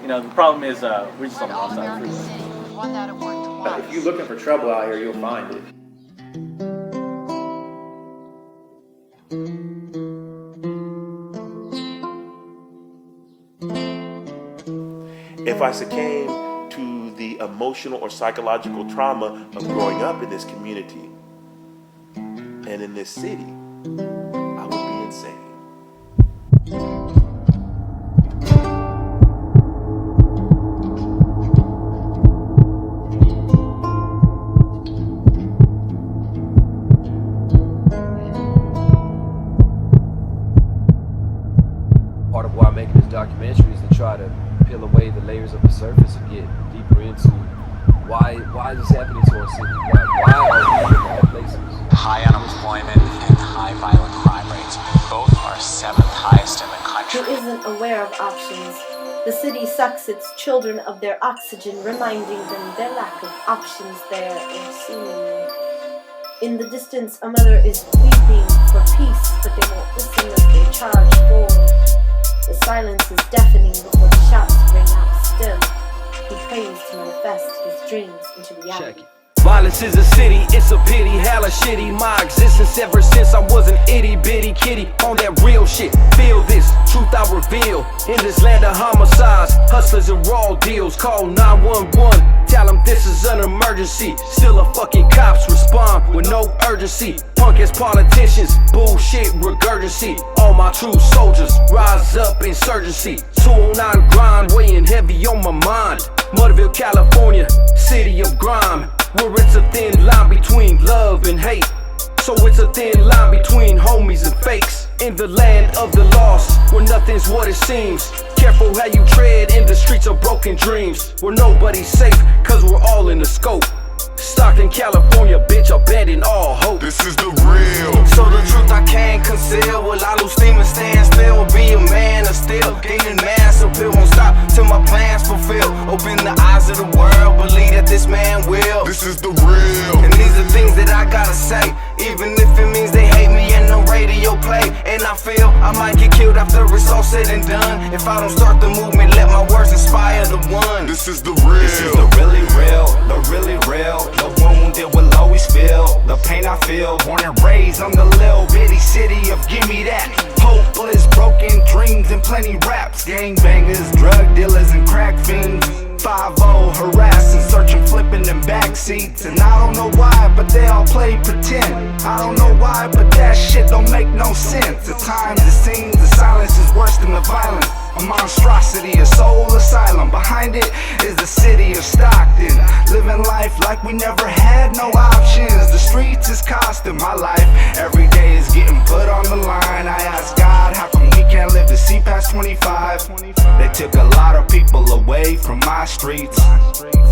You know, the problem is we're just on the wrong side of the freeway. If you're looking for trouble out here, you'll find it. If I succumb to the emotional or psychological trauma of growing up in this community and in this city, I would be insane. Part of why I'm making this documentary is to try to peel away the layers of the surface and get deeper into why is this happening to our city? Why are we in bad places? High unemployment and high violent crime rates. Both are 7th highest in the country. Who isn't aware of options? The city sucks its children of their oxygen, reminding them their lack of options there are seemingly. In the distance, a mother is weeping for peace, but they won't listen as they charge forward. The silence is deafening before the shots ring out still. He prays to manifest his dreams into reality. Violence is a city, it's a pity, hella shitty. My existence ever since I was an itty bitty kitty on that real shit. Feel this, truth I reveal. In this land of homicides, hustlers and raw deals. Call 911, tell them this is an emergency. Still a fucking cops respond with no urgency. Punk as politicians, bullshit regurgency. All my true soldiers, rise up insurgency. 209 grind, weighing heavy on my mind. Mudville, California, city of grime. Where it's a thin line between love and hate. So it's a thin line between homies and fakes. In the land of the lost, where nothing's what it seems. Careful how you tread in the streets of broken dreams. Where nobody's safe, cause we're all in the scope. Stockton, California, bitch, abandon all hope. This is the real. So the truth I can't conceal. Will I lose steam and stand still? Be a man of steel. Gaining mass appeal. Won't stop till my plans fulfill. Open the eyes of the world. Believe that this man will. This is the real. And these are things that I gotta say. Even if it means they hate me and no radio play. And I feel I might get killed after it's all said and done. If I don't start the movement, let my words inspire the one. This is the real. This is the really real. The really real. The wounded will always feel the pain I feel. Born and raised on the little bitty city of gimme that. Hopeless, broken dreams and plenty raps. Gangbangers, drug dealers and crack fiends. 5-0 harassing, searching, flipping in back seats. And I don't know why, but they all play pretend. I don't know why, but that shit don't make no sense. At times it seems the silence is worse than the violence. A monstrosity, a soul asylum. Behind it is the city of Stockton. Living life like we never had no options. The streets is costing my life. Every day is getting put on the line. I ask God, how come we can't live to see past 25? They took a lot of people away from my streets.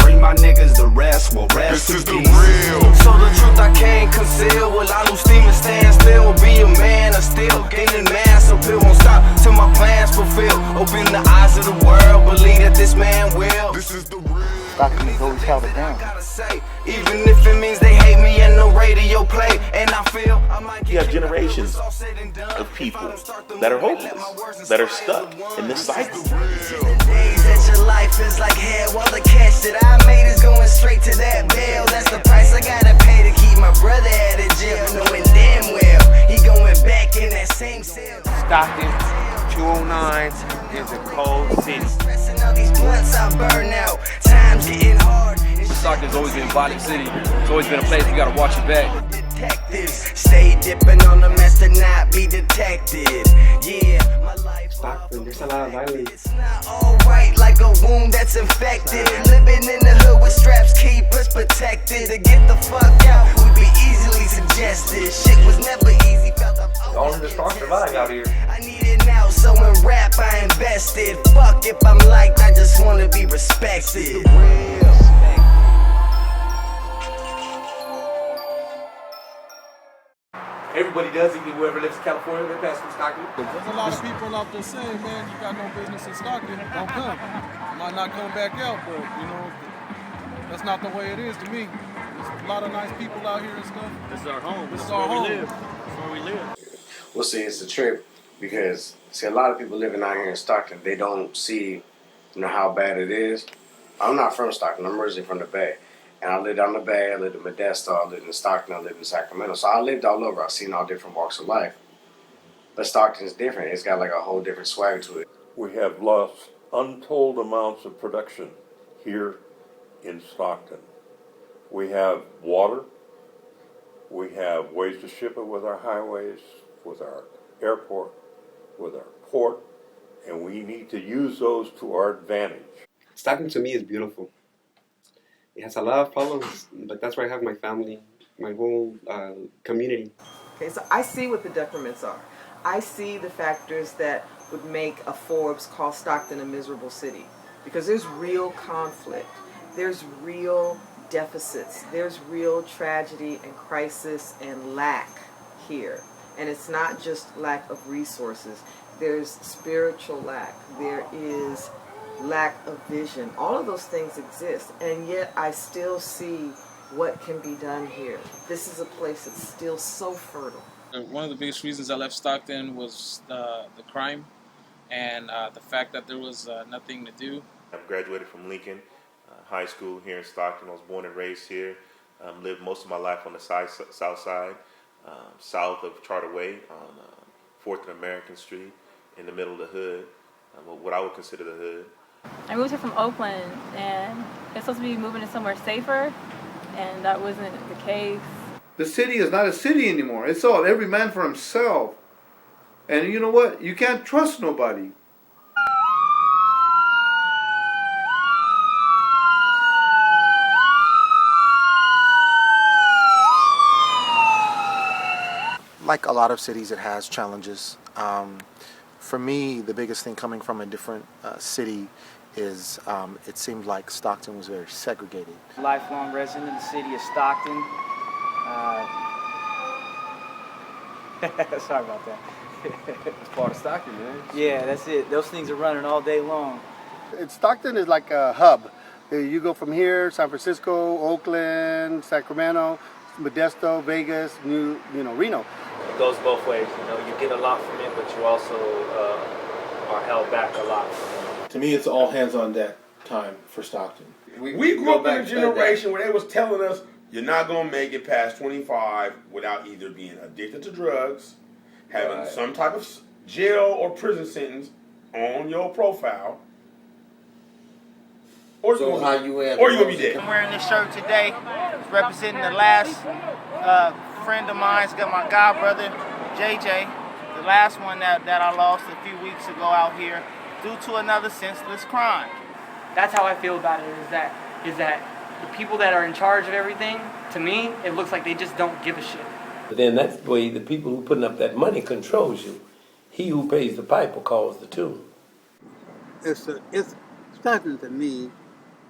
Free my niggas, the rest will rest This is in the peace. real. So the truth I can't conceal. Will I lose steam and stand still? Be a man of steel. Gaining mass appeal. Won't stop till my plans fulfill. Open the eyes of the world. Believe that this man will. This is the real. Stockton has always held it down. Even if it means they hate me and no radio play. And I feel I might get You have generations of people that are hopeless, that are stuck in this cycle. days that your life is like hell. All the cash that I made is going straight to that bail. That's the price I gotta pay to keep my brother out of jail. Knowing damn well he going back in that same cell. Stockton, 209 is a cold city. Stressing all these blunts I burn out. Time's getting hard. Stockton's always been a violent city. It's always been a place we gotta watch your back. Detectives stay dipping on the mess to not be detected. Yeah, my life. Stockton, there's a lot of violence. It's not alright like a wound that's infected. Living in the hood with straps keep us protected. To get the fuck out would be easily suggested. Shit was never easy. Felt up. Only the strong survive out here. I need it now, so in rap I invested. Fuck if I'm liked, I just wanna be respected. Everybody does, even whoever lives in California, they pass through Stockton. There's a lot of people out there saying, man, you got no business in Stockton, don't come. You might not come back out, but, you know, that's not the way it is to me. There's a lot of nice people out here and stuff. This is our home. This is our home. This is where we live. Well, see, it's a trip because, see, a lot of people living out here in Stockton, they don't see you know, how bad it is. I'm not from Stockton. I'm originally from the Bay. And I lived on the Bay, I lived in Modesto, I lived in Stockton, I lived in Sacramento. So I lived all over. I've seen all different walks of life. But Stockton's different. It's got like a whole different swag to it. We have lost untold amounts of production here in Stockton. We have water. We have ways to ship it with our highways, with our airport, with our port, and we need to use those to our advantage. Stockton to me is beautiful. It has a lot of problems, but that's where I have my family, my whole community. Okay, so I see what the detriments are. I see the factors that would make a Forbes call Stockton a miserable city. Because there's real conflict, there's real deficits, there's real tragedy and crisis and lack here. And it's not just lack of resources, there's spiritual lack, there is lack of vision. All of those things exist, and yet I still see what can be done here. This is a place that's still so fertile. One of the biggest reasons I left Stockton was the crime and the fact that there was nothing to do. I graduated from Lincoln High School here in Stockton. I was born and raised here. Lived most of my life on the south side, south of Charter Way on 4th and American Street, in the middle of the hood, what I would consider the hood. I moved here from Oakland, and it's supposed to be moving to somewhere safer, and that wasn't the case. The city is not a city anymore. It's all every man for himself. And you know what? You can't trust nobody. Like a lot of cities, it has challenges. For me, the biggest thing coming from a different city is it seemed like Stockton was very segregated. Lifelong resident of the city of Stockton. Sorry about that. It's part of Stockton, man. Yeah, that's it. Those things are running all day long. Stockton is like a hub. You go from here, San Francisco, Oakland, Sacramento, Modesto, Vegas, Reno. It goes both ways. You know, you get a lot from it, but you also are held back a lot from it. To me, it's all hands on deck time for Stockton. We grew up in a generation where they was telling us you're not going to make it past 25 without either being addicted to drugs, having some type of jail or prison sentence on your profile, or you're going to be dead. I'm wearing this shirt today, representing the last friend of mine. It's got my god brother, JJ, the last one that I lost a few weeks ago out here due to another senseless crime. That's how I feel about it, is that the people that are in charge of everything, to me, it looks like they just don't give a shit. But then that's the way the people who putting up that money controls you. He who pays the piper calls the tune. It's Stockton to me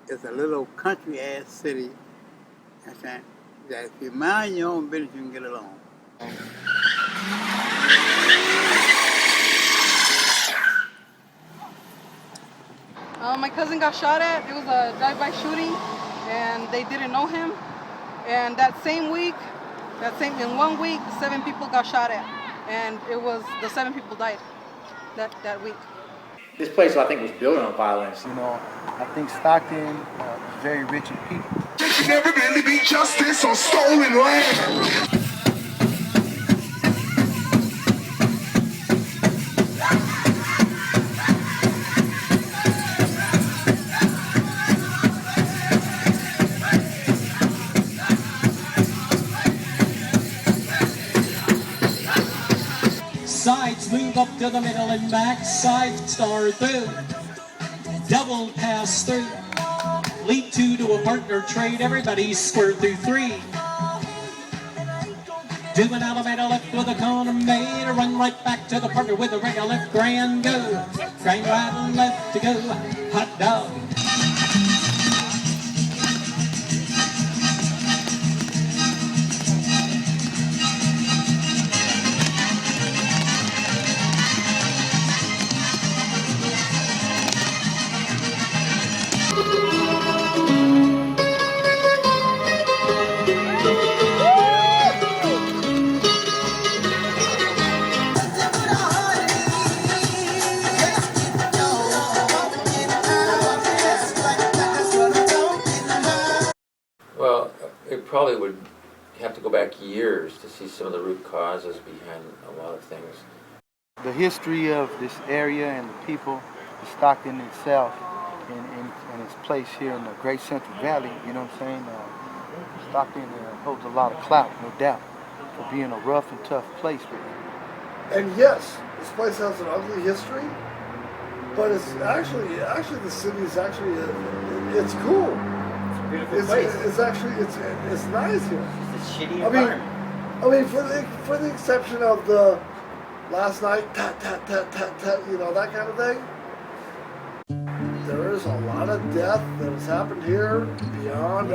is a little country ass city. That if you mind your own business, you can get along. My cousin got shot at. It was a drive-by shooting, and they didn't know him. And that same week, in 1 week, 7 people got shot at, and the 7 people died that week. This place, I think, was built on violence. You know, I think Stockton is very rich in people. There can never really be justice on stolen land. Sides move up to the middle and back, side star through, double pass through, lead two to a partner trade, everybody square through three. Doing elevator left with a corner made, a run right back to the partner with a regular left, grand go, grand right and left to go, hot dog. probably would have to go back years to see some of the root causes behind a lot of things. The history of this area and the people, Stockton itself, and its place here in the Great Central Valley, you know what I'm saying? Stockton holds a lot of clout, no doubt, for being a rough and tough place. And yes, this place has an ugly history, but it's actually the city is actually it's cool. It's a beautiful place. It's actually it's nice here. It's a shitty environment. I mean, for the exception of the last night, tat tat tat tat tat, you know, that kind of thing. There is a lot of death that has happened here beyond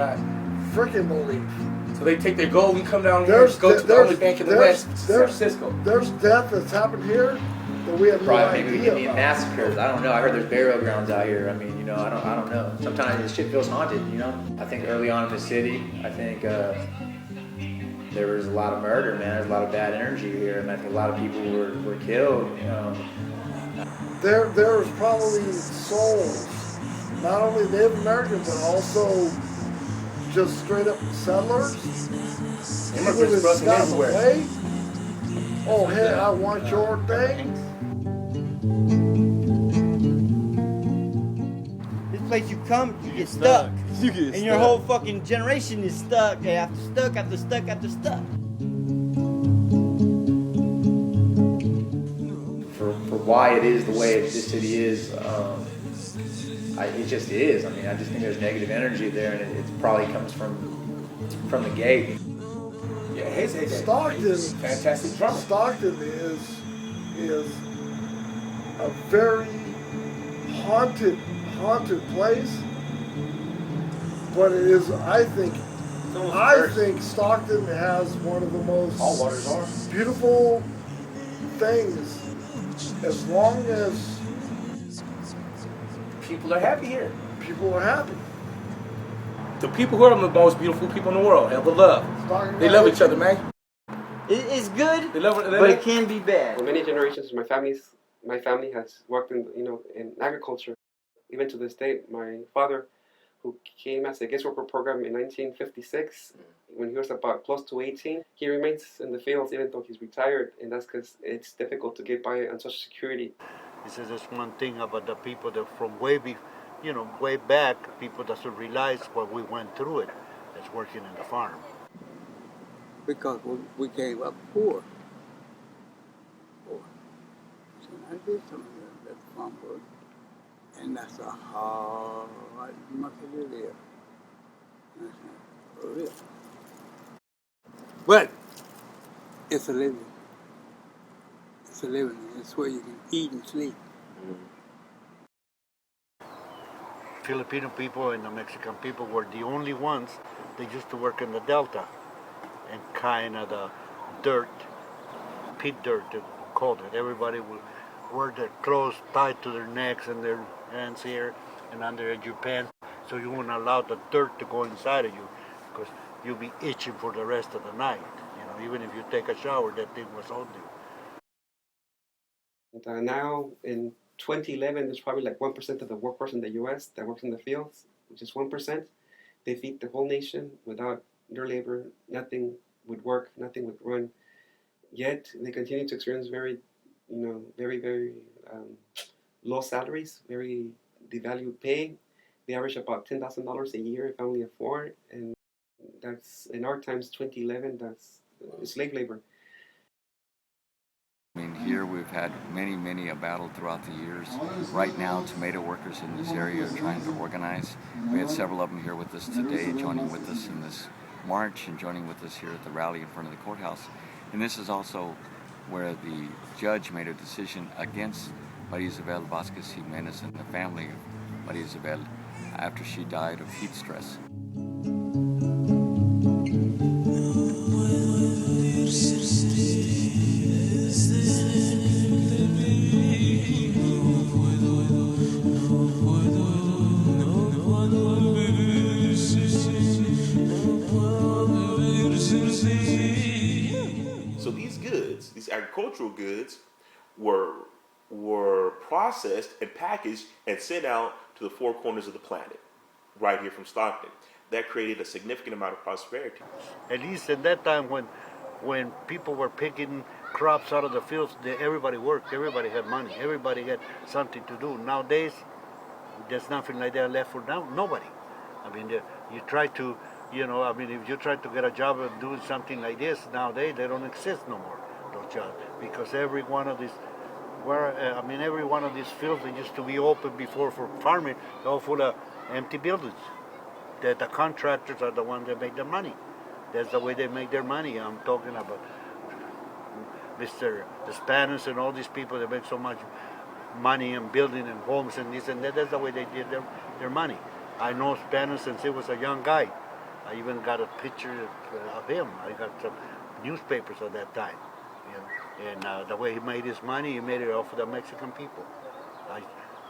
freaking belief. So they take their gold and come down here and go to the only bank in the West, San Francisco. There's death that's happened here that we have no Probably maybe idea Indian about. massacres. I don't know. I heard there's burial grounds out here. I mean, you know, I don't know. Sometimes this shit feels haunted, you know? I think early on in the city, I think there was a lot of murder, man. There's a lot of bad energy here, and I think a lot of people were killed. There's probably souls, not only Native American, but also just straight up settlers. Immigrants busting everywhere. Away. Oh, hey, I want your thing. This place you come, you get stuck. And your whole fucking generation is stuck after stuck after stuck after stuck. For why it is the way this city is, it just is. I mean, I just think there's negative energy there, and it probably comes from the gate. Yeah, his Stockton, fantastic drummer. Stockton is a very haunted place, but it is. I think Stockton has one of the most beautiful things. As long as people are happy here. People are happy. The people who are the most beautiful people in the world have the love. They love each other, man. It's good, they love but it can be bad. For many generations, my family has worked in agriculture. Even to this day, my father, who came as a guest worker program in 1956, when he was about close to 18, he remains in the fields even though he's retired, and that's because it's difficult to get by on Social Security. This is just one thing about the people that from way back, people doesn't realize what we went through it as working in the farm. Because we came up poor. So I did some of that farm work. And that's a hard market to live. For real. But it's a living. It's a living. It's where you can eat and sleep. Filipino people and the Mexican people were the only ones that used to work in the Delta and kind of the dirt, pit dirt, they called it. Everybody would wear their clothes tied to their necks and their hands here and under your pants, so you wouldn't allow the dirt to go inside of you because you'll be itching for the rest of the night. You know, even if you take a shower, that thing was on you. And now in 2011, there's probably like 1% of the workforce in the U.S. that works in the fields, which is 1%. They feed the whole nation. Without their labor, nothing would work, nothing would run. Yet they continue to experience very low salaries, very devalued pay. They average about $10,000 a year, a family of four, and that's in our times, 2011. That's slave labor. I mean, here we've had many a battle throughout the years. Right now, tomato workers in this area are trying to organize. We had several of them here with us today, joining with us in this march and joining with us here at the rally in front of the courthouse. And this is also where the judge made a decision against Maria Isabel Vasquez Jimenez and the family of Maria Isabel after she died of heat stress. So these agricultural goods were processed and packaged and sent out to the four corners of the planet, right here from Stockton. that created a significant amount of prosperity. At least at that time when people were picking crops out of the fields, everybody worked, everybody had money, everybody had something to do. Nowadays, there's nothing like that left for nobody. I mean, you try to, if you try to get a job and do something like this, nowadays they don't exist no more, those jobs, because every one of these fields that used to be open before for farming, they're all full of empty buildings. The contractors are the ones that make the money. That's the way they make their money. I'm talking about the Spanish and all these people that make so much money and building and homes and this and that. That's the way they did their money. I know Spanish since he was a young guy. I even got a picture of him. I got some newspapers at that time. And the way he made his money, he made it off of the Mexican people.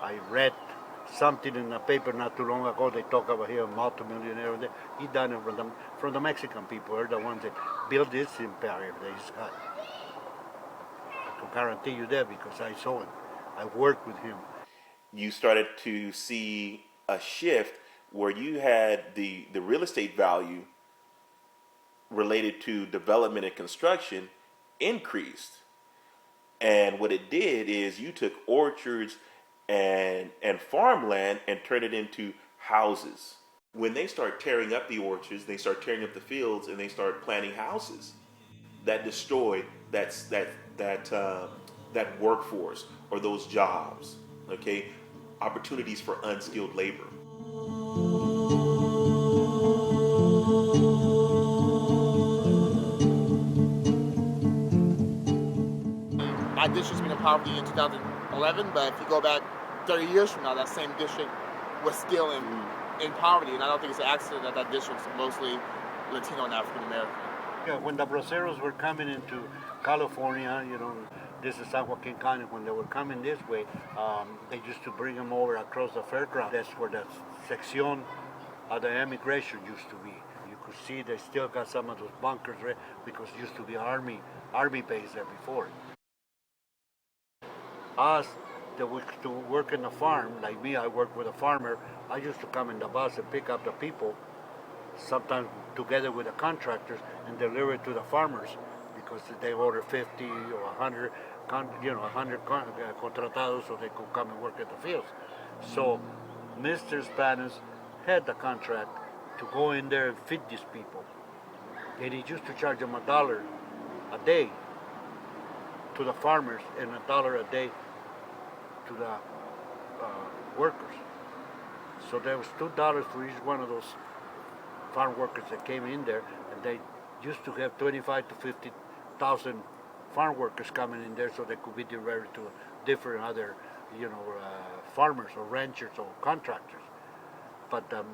I read something in the paper not too long ago. They talk about him, multimillionaire. He done it from the Mexican people. They're the ones that built this empire that he's got. I can guarantee you that because I saw him. I worked with him. You started to see a shift where you had the real estate value related to development and construction increased. And what it did is you took orchards and farmland and turned it into houses. When they start tearing up the orchards, they start tearing up the fields, and they start planting houses, that destroy that workforce or those jobs. Okay, opportunities for unskilled labor. My district's been in poverty in 2011, but if you go back 30 years from now, that same district was still in poverty, and I don't think it's an accident that district's mostly Latino and African American. Yeah, when the Braceros were coming into California, this is San Joaquin County, when they were coming this way, they used to bring them over across the fairground. That's where the section of the immigration used to be. You could see they still got some of those bunkers, right? Because it used to be army base there before. Us that used to work in the farm, like me, I work with a farmer. I used to come in the bus and pick up the people, sometimes together with the contractors, and deliver it to the farmers because they order 50 or 100, 100 contratados so they could come and work at the fields. So Mr. Spanish had the contract to go in there and feed these people. And he used to charge them $1 a day to the farmers and $1 a day to the workers. So there was $2 for each one of those farm workers that came in there, and they used to have 25 to 50,000 farm workers coming in there so they could be diverted to different other, farmers or ranchers or contractors. But as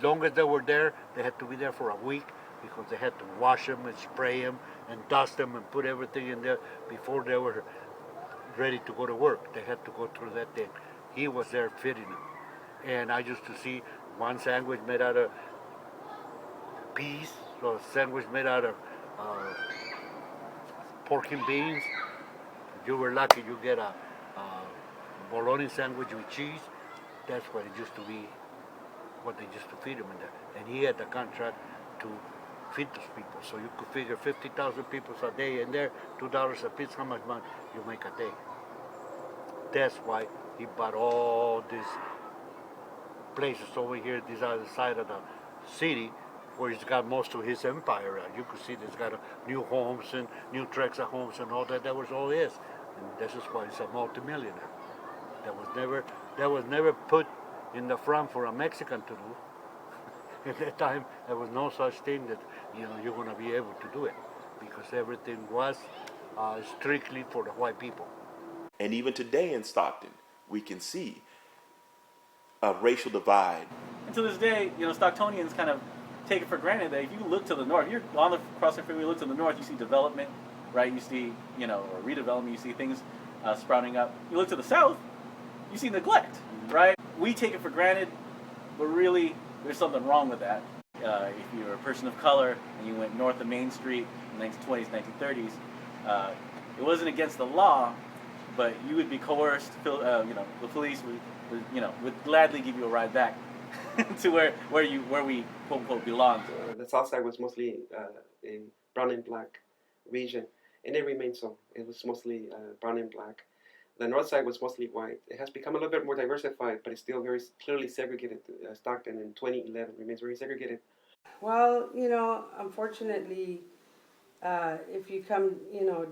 long as they were there, they had to be there for a week because they had to wash them and spray them and dust them and put everything in there before they were ready to go to work. They had to go through that thing. He was there feeding them. And I used to see one sandwich made out of peas, so a sandwich made out of pork and beans. If you were lucky, you get a bologna sandwich with cheese. That's what it used to be, what they used to feed them in there. And he had the contract to feed those people. So you could figure 50,000 people a day in there, $2 a piece, how much money you make a day. That's why he bought all these places over here, this other side of the city, where he's got most of his empire at. You could see he's got new homes and new tracts of homes and all that. That was all his. And this is why he's a multimillionaire. That was never put in the front for a Mexican to do. At that time, there was no such thing that you're going to be able to do it, because everything was strictly for the white people. And even today in Stockton, we can see a racial divide. And to this day, Stocktonians kind of take it for granted that if you look to the north, you're on the crossing freeway, you look to the north, you see development, right? You see, or redevelopment, you see things sprouting up. You look to the south, you see neglect, right? We take it for granted, but really, there's something wrong with that. If you're a person of color and you went north of Main Street in the 1920s, 1930s, it wasn't against the law, but you would be coerced. The police would gladly give you a ride back to where we quote unquote belonged. The south side was mostly a brown and black region, and it remained so. It was mostly brown and black. The north side was mostly white. It has become a little bit more diversified, but it's still very clearly segregated. Stockton in 2011 remains very segregated. Well, unfortunately, if you come,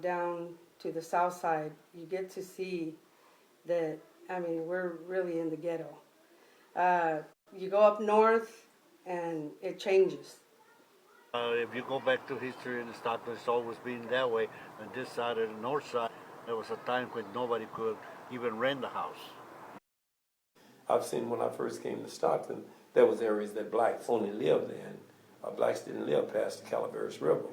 down to the south side, you get to see that, we're really in the ghetto. You go up north, and it changes. If you go back to history in Stockton, it's always been that way. On this side of the north side, there was a time when nobody could even rent a house. I've seen when I first came to Stockton, there was areas that blacks only lived in. Blacks didn't live past the Calaveras River.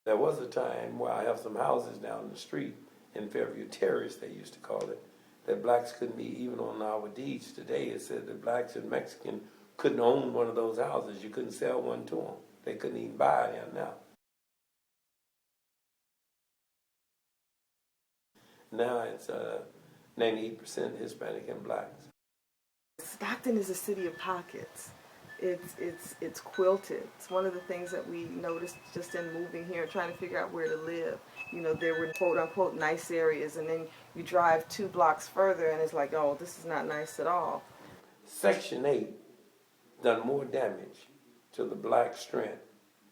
There was a time where I have some houses down the street in Fairview Terrace, they used to call it, that blacks couldn't be even on our deeds. Today it said that blacks and Mexicans couldn't own one of those houses. You couldn't sell one to them. They couldn't even buy it here now. Now it's 98% Hispanic and blacks. Stockton is a city of pockets. It's quilted. It's one of the things that we noticed just in moving here, trying to figure out where to live. There were quote unquote nice areas, and then you drive 2 blocks further and it's like, oh, this is not nice at all. Section 8 done more damage to the black strength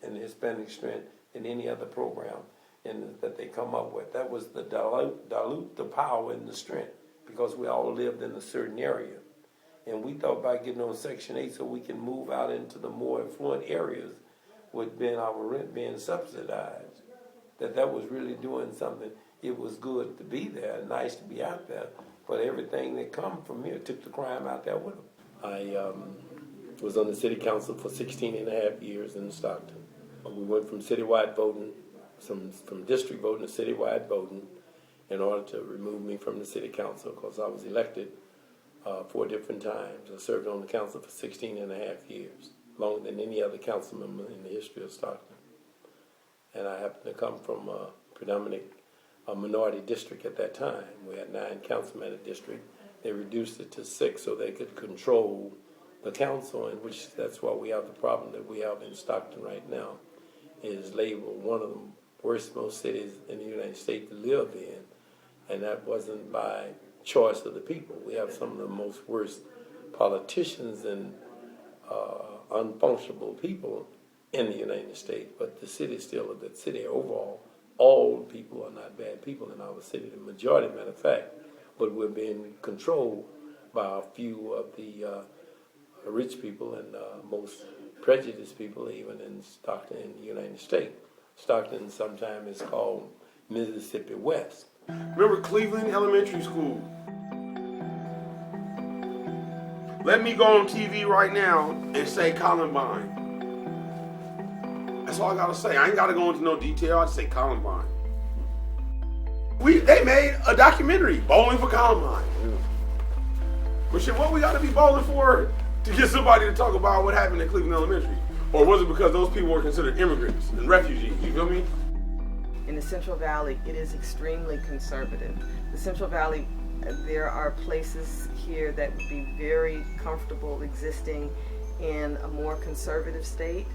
and the Hispanic strength than any other program that they come up with. That was the dilute the power and the strength, because we all lived in a certain area. And we thought by getting on Section 8 so we can move out into the more affluent areas with our rent being subsidized, that was really doing something. It was good to be there, nice to be out there, but everything that come from here took the crime out there with them. I was on the city council for 16 and a half years in Stockton. We went from citywide voting, from district voting to citywide voting in order to remove me from the city council, because I was elected 4 different times. I served on the council for 16 and a half years, longer than any other council member in the history of Stockton. And I happened to come from a predominant minority district at that time. We had 9 councilmen in the district. They reduced it to 6 so they could control the council, in which that's why we have the problem that we have in Stockton right now. It is labeled one of the worst most cities in the United States to live in, and that wasn't by choice of the people. We have some of the most worst politicians and unfunctionable people in the United States, but the city is still a good city overall. All people are not bad people in our city, the majority, matter of fact, but we're being controlled by a few of the rich people and most prejudiced people, even in Stockton in the United States. Stockton sometimes is called Mississippi West. Remember Cleveland Elementary School? Let me go on TV right now and say Columbine. That's all I gotta say. I ain't gotta go into no detail. I just say Columbine. They made a documentary, Bowling for Columbine. But shit, what we gotta be bowling for to get somebody to talk about what happened at Cleveland Elementary? Or was it because those people were considered immigrants and refugees? You feel me? In the Central Valley, it is extremely conservative. The Central Valley, there are places here that would be very comfortable existing in a more conservative state,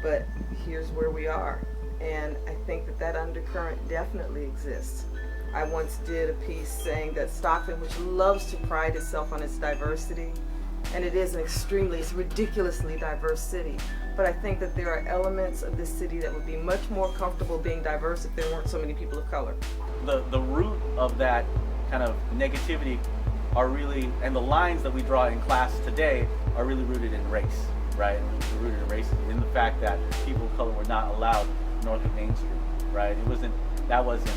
but here's where we are. And I think that undercurrent definitely exists. I once did a piece saying that Stockton, which loves to pride itself on its diversity, and it is it's ridiculously diverse city, but I think that there are elements of this city that would be much more comfortable being diverse if there weren't so many people of color. The root of that kind of negativity are really, and the lines that we draw in class today are really rooted in race, right? Rooted in race, in the fact that people of color were not allowed north of Main Street, right? That wasn't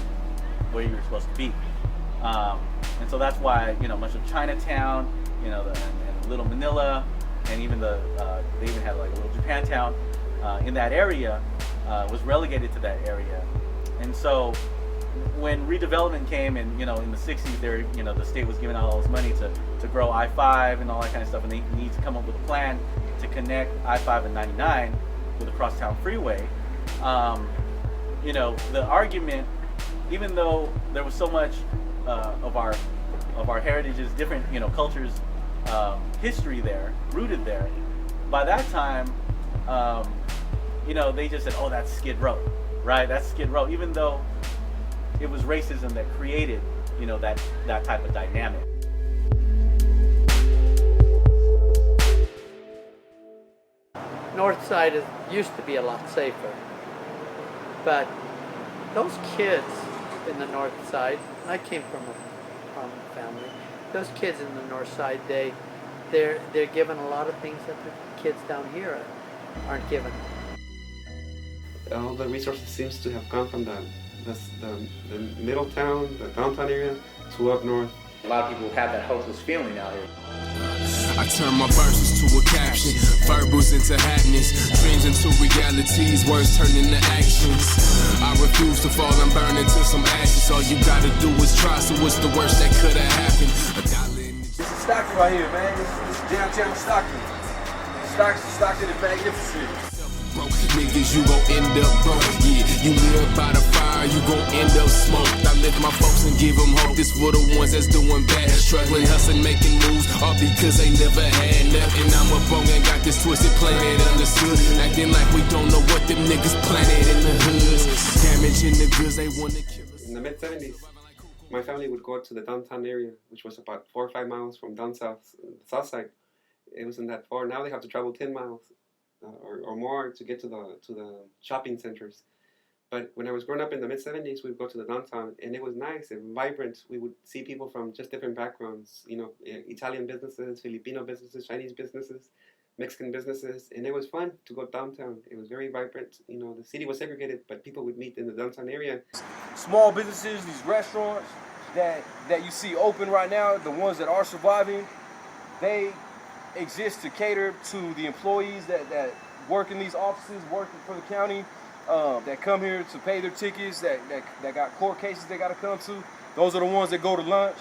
where you were supposed to be. And so that's why, much of Chinatown, and Little Manila, and even they even had like a little Japantown in that area, was relegated to that area. And so when redevelopment came in, in the 60s, the state was giving out all this money to grow I-5 and all that kind of stuff, and they need to come up with a plan to connect I-5 and 99 with a crosstown freeway. The argument, even though there was so much of our heritages, different cultures history there, rooted there. By that time, they just said, "Oh, that's Skid Row," right? That's Skid Row, even though it was racism that created, that type of dynamic. North Side used to be a lot safer, but those kids in the North Side, and I came from a family, those kids in the North Side, they're given a lot of things that the kids down here aren't given. All the resources seems to have gone from the middle town, the downtown area, to up north. A lot of people have that hopeless feeling out here. I turn my verses to a caption, verbals into happiness, dreams into realities, words turn into actions. I refuse to fall and burn into some ashes. All you gotta do is try, so what's the worst that could have happened? This is Stockton right here, man. This is downtown Stockton. Stockton is magnificent. Broke niggas, you gon' end up broke. Yeah, you live by the fire, you gon' end up smoked. I lift my folks and give them hope. This for the ones that's doing bad, struggling, hustling, making moves, all because they never had nothing. I'm a bone and got this twisted planet understood, acting like we don't know what them niggas planted in the hoods, damaging the goods they wanna kill us. In the mid-70s, my family would go to the downtown area, which was about 4 or 5 miles from down south, the south side. It wasn't that far. Now they have to travel 10 miles. Or more to get to the shopping centers. But when I was growing up in the mid-70s, we would go to the downtown, and it was nice and vibrant. We would see people from just different backgrounds, Italian businesses, Filipino businesses, Chinese businesses, Mexican businesses, and it was fun to go downtown. It was very vibrant. The city was segregated, but people would meet in the downtown area. Small businesses, these restaurants that you see open right now, the ones that are surviving, they exist to cater to the employees that work in these offices, working for the county, that come here to pay their tickets, that got court cases they got to come to. Those are the ones that go to lunch.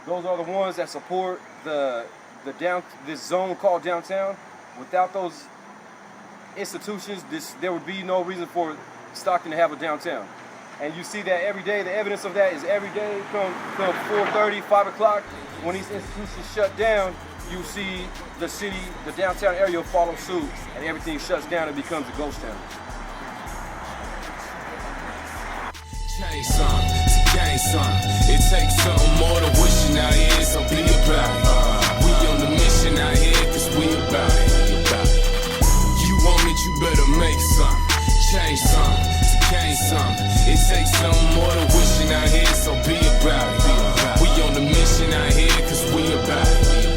Those are the ones that support this zone called downtown. Without those institutions, there would be no reason for Stockton to have a downtown. And you see that every day. The evidence of that is every day come 4:30, 5 o'clock, when these institutions shut down, you see the city, the downtown area follow suit, and everything shuts down and becomes a ghost town. Change some, to gain some. It takes something more than wishing out here, so be about it. We on the mission out here, cause we about it. You want it, you better make some. Change some, to gain some. It takes something more than wishing out here, so be about it. We on the mission out here, cause we about it.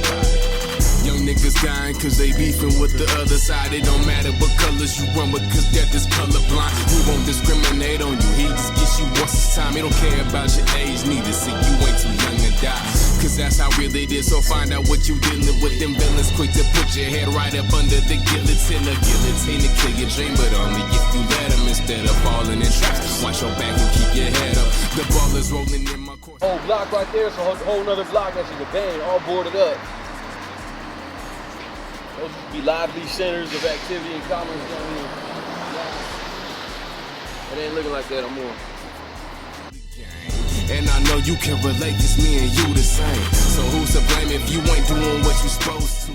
Niggas dying cause they beefing with the other side. It don't matter what colors you run with, cause death is colorblind. He won't discriminate on you, he just gets you once a time. He don't care about your age neither, see you ain't too young to die. Cause that's how real it is, so find out what you dealing with. Them villains quick to put your head right up under the guillotine. A guillotine to kill your dream, but only if you let them instead of falling in traps. Watch your back and keep your head up. The ball is rolling in my court. Whole block right there, so a whole nother block that's in the band, all boarded up. Those would be lively centers of activity and commerce down here. It ain't looking like that no more. And I know you can relate, cause me and you the same. So who's to blame if you ain't doing what you supposed to?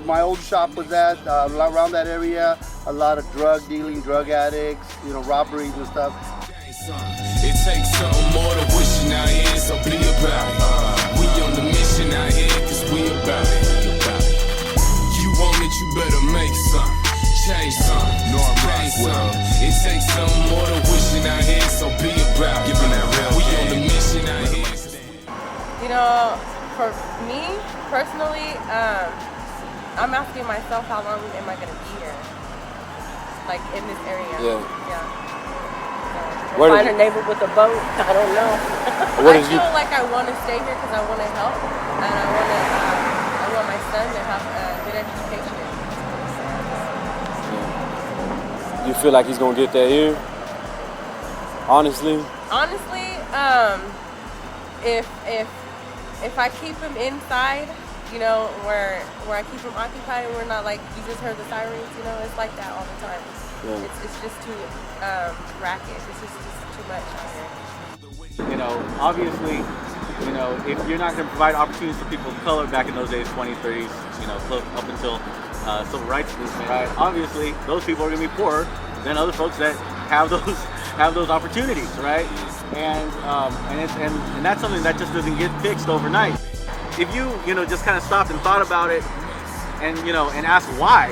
My old shop was at, around that area, a lot of drug dealing, drug addicts, robberies and stuff. It takes something more than wishing out here, so be about it. We on the mission out here, cause we about it. Want it, you better make some, change some, change some. It takes something more than wishing out here, so be about it. Giving that real. We on the mission out here. For me personally, I'm asking myself, how long am I gonna be here? Like in this area? Yeah. Find a neighbor with a boat. I don't know. I feel like I want to stay here because I want to help, and I want my son to have a good education. You feel like he's gonna get that here? Honestly, if I keep him inside, where I keep him occupied, and we're not like, you just heard the sirens, it's like that all the time. Yeah. It's just too racket. It's just too much out here. Obviously, you know, if you're not going to provide opportunities for people of color back in those days, 20s, 30s, you know, up until civil rights movement, obviously those people are going to be poorer than other folks that have those opportunities, right? And that's something that just doesn't get fixed overnight. If you know, just kind of stopped and thought about it, and you know, and asked why,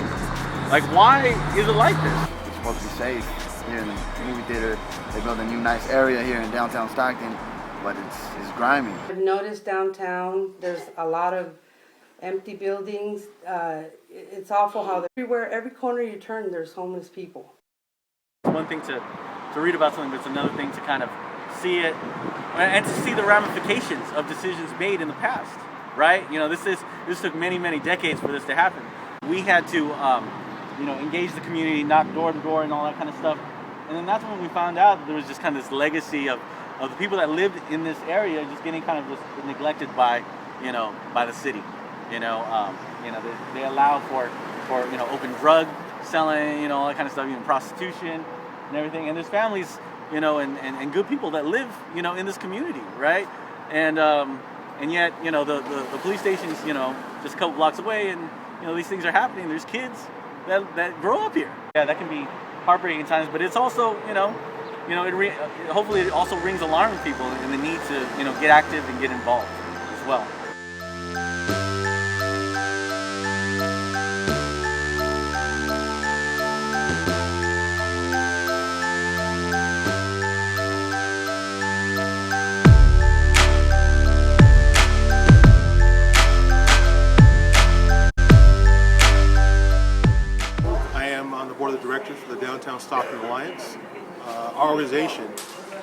like why is it like this? It's supposed to be safe here in the movie theater. They built a new nice area here in downtown Stockton, but it's grimy. I've noticed downtown there's a lot of empty buildings. It's awful how everywhere, every corner you turn, there's homeless people. It's one thing to read about something, but it's another thing to kind of see it and to see the ramifications of decisions made in the past, right? You know, this took many decades for this to happen. We had to, you know, engage the community, knock door to door, and all that kind of stuff. And then that's when we found out that there was just kind of this legacy of the people that lived in this area just getting kind of just neglected by, you know, by the city. You know, they allow for you know, open drug selling, you know, all that kind of stuff, even prostitution and everything. And there's families, you know, and good people that live, you know, in this community, right? And yet, you know, the police station's, you know, just a couple blocks away, and you know, these things are happening. There's kids that grow up here. Yeah, that can be heartbreaking at times, but it's also, you know, hopefully it also rings alarm with people in the need to, you know, get active and get involved as well. For the Downtown Stockton Alliance. Our organization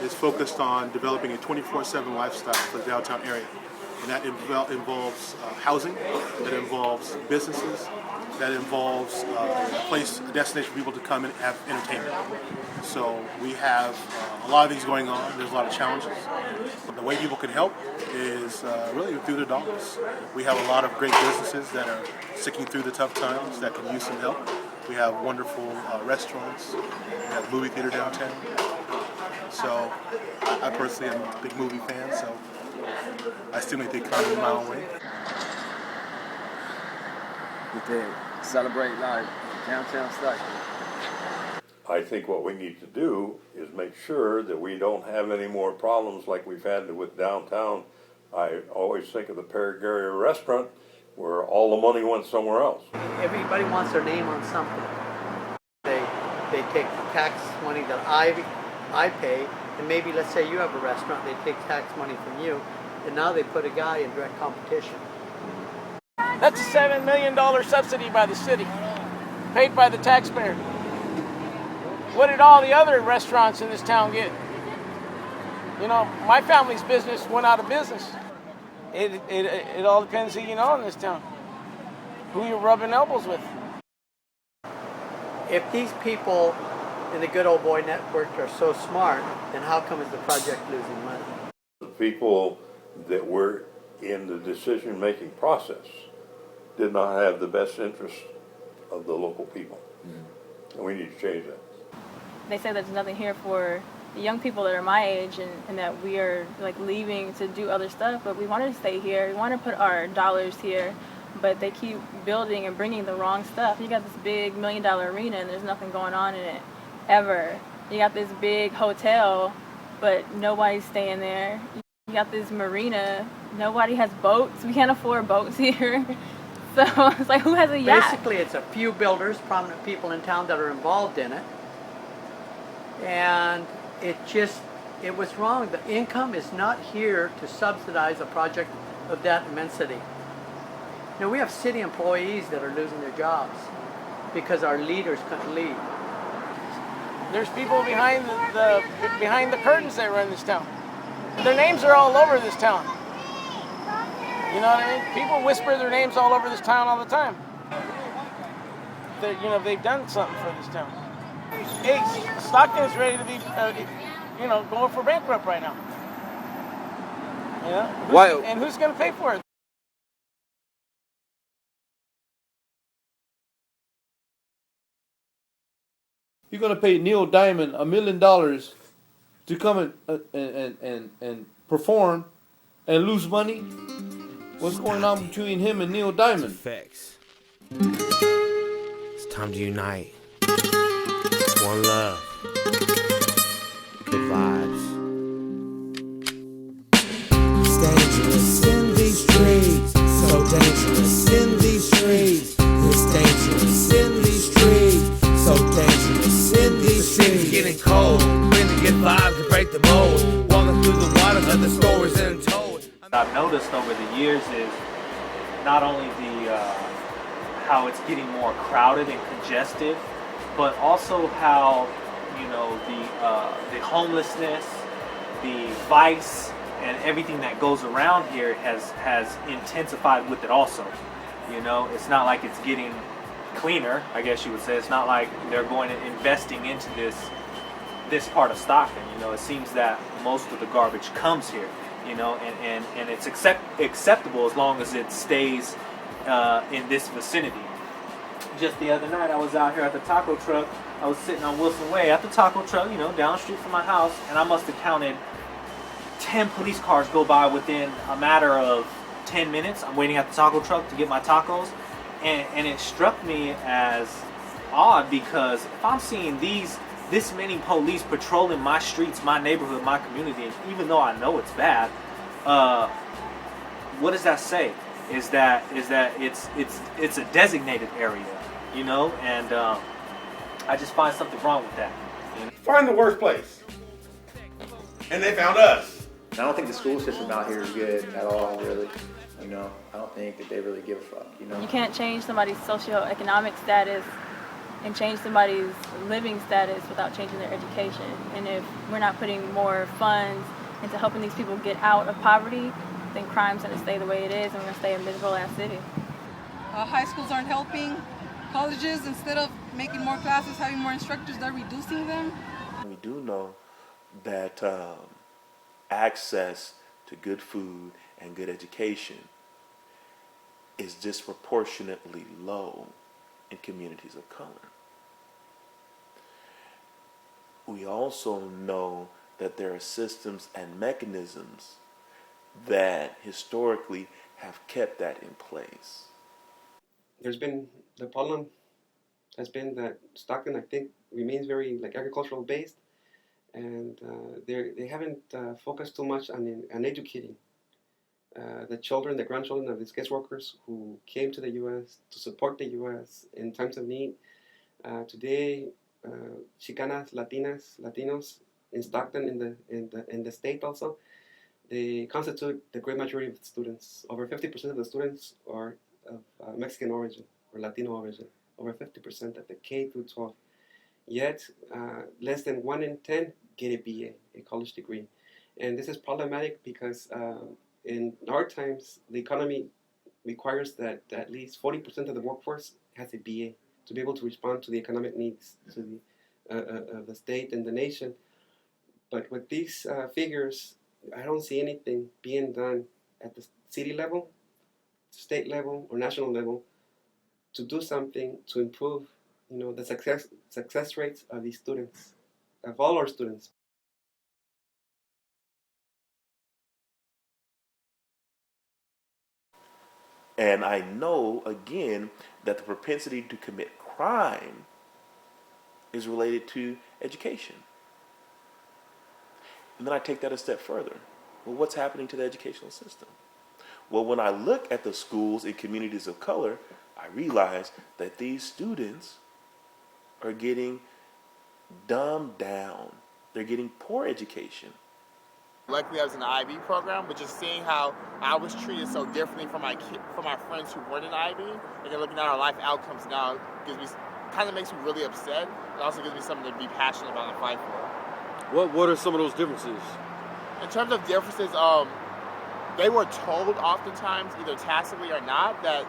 is focused on developing a 24/7 lifestyle for the downtown area, and that involves housing, that involves businesses, that involves a destination for people to come and have entertainment. So we have a lot of things going on. There's a lot of challenges. The way people can help is really through their dollars. We have a lot of great businesses that are sticking through the tough times that can use some help. We have wonderful restaurants. We have a movie theater downtown. So I personally am a big movie fan, so I stimulate the economy my own way. If they celebrate like downtown Stockton. I think what we need to do is make sure that we don't have any more problems like we've had with downtown. I always think of the Perigary restaurant, where all the money went somewhere else. Everybody wants their name on something. They take tax money that I pay, and maybe let's say you have a restaurant, they take tax money from you, and now they put a guy in direct competition. That's a $7 million subsidy by the city, paid by the taxpayer. What did all the other restaurants in this town get? You know, my family's business went out of business. It all depends who you know in this town, who you're rubbing elbows with. If these people in the Good Old Boy Network are so smart, then how come is the project losing money? The people that were in the decision-making process did not have the best interest of the local people. And we need to change that. They say there's nothing here for the young people that are my age, and that we are like leaving to do other stuff, but we want to stay here. We want to put our dollars here, but they keep building and bringing the wrong stuff. You got this big $1 million arena and there's nothing going on in it ever. You got this big hotel, but nobody's staying there. You got this marina, nobody has boats. We can't afford boats here. So it's like, who has a yacht? Basically, it's a few builders, prominent people in town that are involved in it. And it was wrong. The income is not here to subsidize a project of that immensity. You know, we have city employees that are losing their jobs because our leaders couldn't lead. There's people behind the curtains that run this town. Their names are all over this town. You know what I mean? People whisper their names all over this town all the time. You know, they've done something for this town. Hey, Stockton is ready to be, you know, going for bankrupt right now. You know? Why? And who's going to pay for it? You're gonna pay Neil Diamond $1 million to come and perform and loose money? What's going on between him and Neil Diamond? Facts. It's time to unite. One love. Good vibes. It's dangerous in these streets. So dangerous in these streets. It's dangerous in these streets. So dangerous in these streets. It's getting cold. Bring the good vibes to break the mold. Walking through the waters of the stories untold. I've noticed over the years is not only the how it's getting more crowded and congested, but also how the homelessness, the vice, and everything that goes around here has intensified with it also. It's not like it's getting cleaner, I guess you would say. It's not like they're going and investing into this part of Stockton. It seems that most of the garbage comes here, and it's acceptable as long as it stays in this vicinity. Just the other night, I was out here at the taco truck. I was sitting on Wilson Way at the taco truck, down the street from my house, and I must have counted 10 police cars go by within a matter of 10 minutes. I'm waiting at the taco truck to get my tacos, and it struck me as odd, because if I'm seeing this many police patrolling my streets, my neighborhood, my community, even though I know it's bad, what does that say? Is that it's a designated area, and I just find something wrong with that. Find the worst place, and they found us. I don't think the school system out here is good at all, really. I don't think that they really give a fuck. You can't change somebody's socioeconomic status and change somebody's living status without changing their education. And if we're not putting more funds into helping these people get out of poverty, then crime's going to stay the way it is, and we're going to stay a miserable-ass city. High schools aren't helping. Colleges, instead of making more classes, having more instructors, they're reducing them. We do know that access to good food and good education is disproportionately low in communities of color. We also know that there are systems and mechanisms that historically have kept that in place. The problem has been that Stockton, I think, remains very agricultural based, and they haven't focused too much on educating the children, the grandchildren of these guest workers who came to the U.S. to support the U.S. in times of need. Today, Chicanas, Latinos in Stockton, in the state also, they constitute the great majority of the students. Over 50% of the students are of Mexican origin or Latino origin. Over 50% at the K through 12. Yet, less than 1 in 10 get a BA, a college degree. And this is problematic because in our times, the economy requires that at least 40% of the workforce has a BA to be able to respond to the economic needs to the state and the nation. But with these figures, I don't see anything being done at the city level, state level, or national level to do something to improve, the success rates of these students, of all our students. And I know, again, that the propensity to commit crime is related to education. And then I take that a step further. Well, what's happening to the educational system? Well, when I look at the schools in communities of color, I realize that these students are getting dumbed down. They're getting poor education. Luckily, I was in the IB program, but just seeing how I was treated so differently from my friends who weren't in IB, and then looking at our life outcomes now, kind of makes me really upset. It also gives me something to be passionate about and fight for. What are some of those differences? In terms of differences, they were told oftentimes, either tacitly or not, that